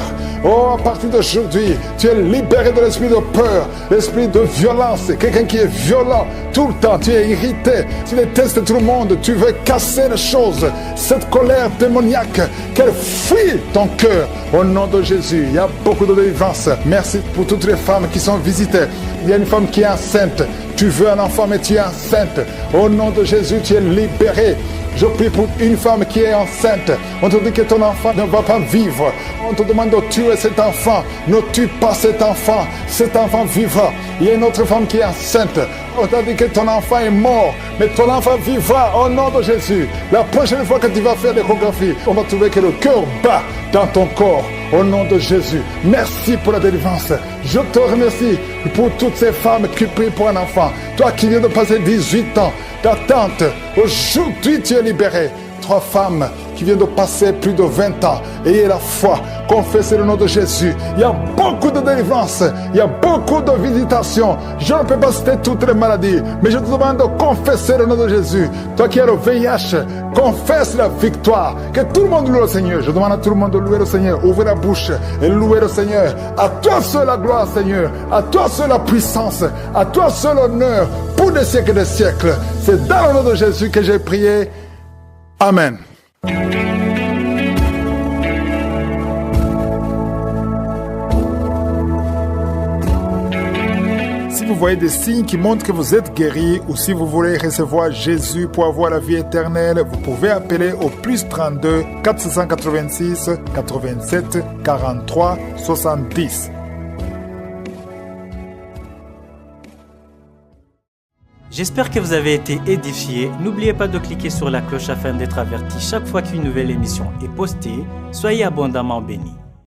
[SPEAKER 1] Oh, à partir d'aujourd'hui, tu es libéré de l'esprit de peur, l'esprit de violence. Quelqu'un qui est violent tout le temps, tu es irrité, tu détestes tout le monde, tu veux casser les choses. Cette colère démoniaque, qu'elle fuit ton cœur. Au nom de Jésus, il y a beaucoup de délivrance. Merci pour toutes les femmes qui sont visitées. Il y a une femme qui est enceinte. Tu veux un enfant, mais tu es enceinte. Au nom de Jésus, tu es libéré. Je prie pour une femme qui est enceinte. On te dit que ton enfant ne va pas vivre. On te demande de tuer cet enfant. Ne tue pas cet enfant. Cet enfant vivra. Il y a une autre femme qui est enceinte. On t'a dit que ton enfant est mort, mais ton enfant vivra au nom de Jésus. La prochaine fois que tu vas faire l'échographie, on va trouver que le cœur bat dans ton corps. Au nom de Jésus. Merci pour la délivrance. Je te remercie pour toutes ces femmes qui prient pour un enfant. Toi qui viens de passer 18 ans d'attente, aujourd'hui tu es libéré. 3 femmes qui viennent de passer plus de 20 ans. Ayez la foi, confessez le nom de Jésus. Il y a beaucoup de délivrance, il y a beaucoup de visitations. Je ne peux pas citer toutes les maladies, mais je te demande de confesser le nom de Jésus. Toi qui as le VIH, confesse la victoire. Que tout le monde loue le Seigneur. Je demande à tout le monde de louer le Seigneur. Ouvrez la bouche et louez le Seigneur. À toi seul la gloire, Seigneur. À toi seul la puissance. À toi seul l'honneur pour des siècles et des siècles. C'est dans le nom de Jésus que j'ai prié. Amen. Si vous voyez des signes qui montrent que vous êtes guéri ou si vous voulez recevoir Jésus pour avoir la vie éternelle, vous pouvez appeler au plus 32 486 87 43 70.
[SPEAKER 2] J'espère que vous avez été édifiés. N'oubliez pas de cliquer sur la cloche afin d'être averti chaque fois qu'une nouvelle émission est postée. Soyez abondamment bénis.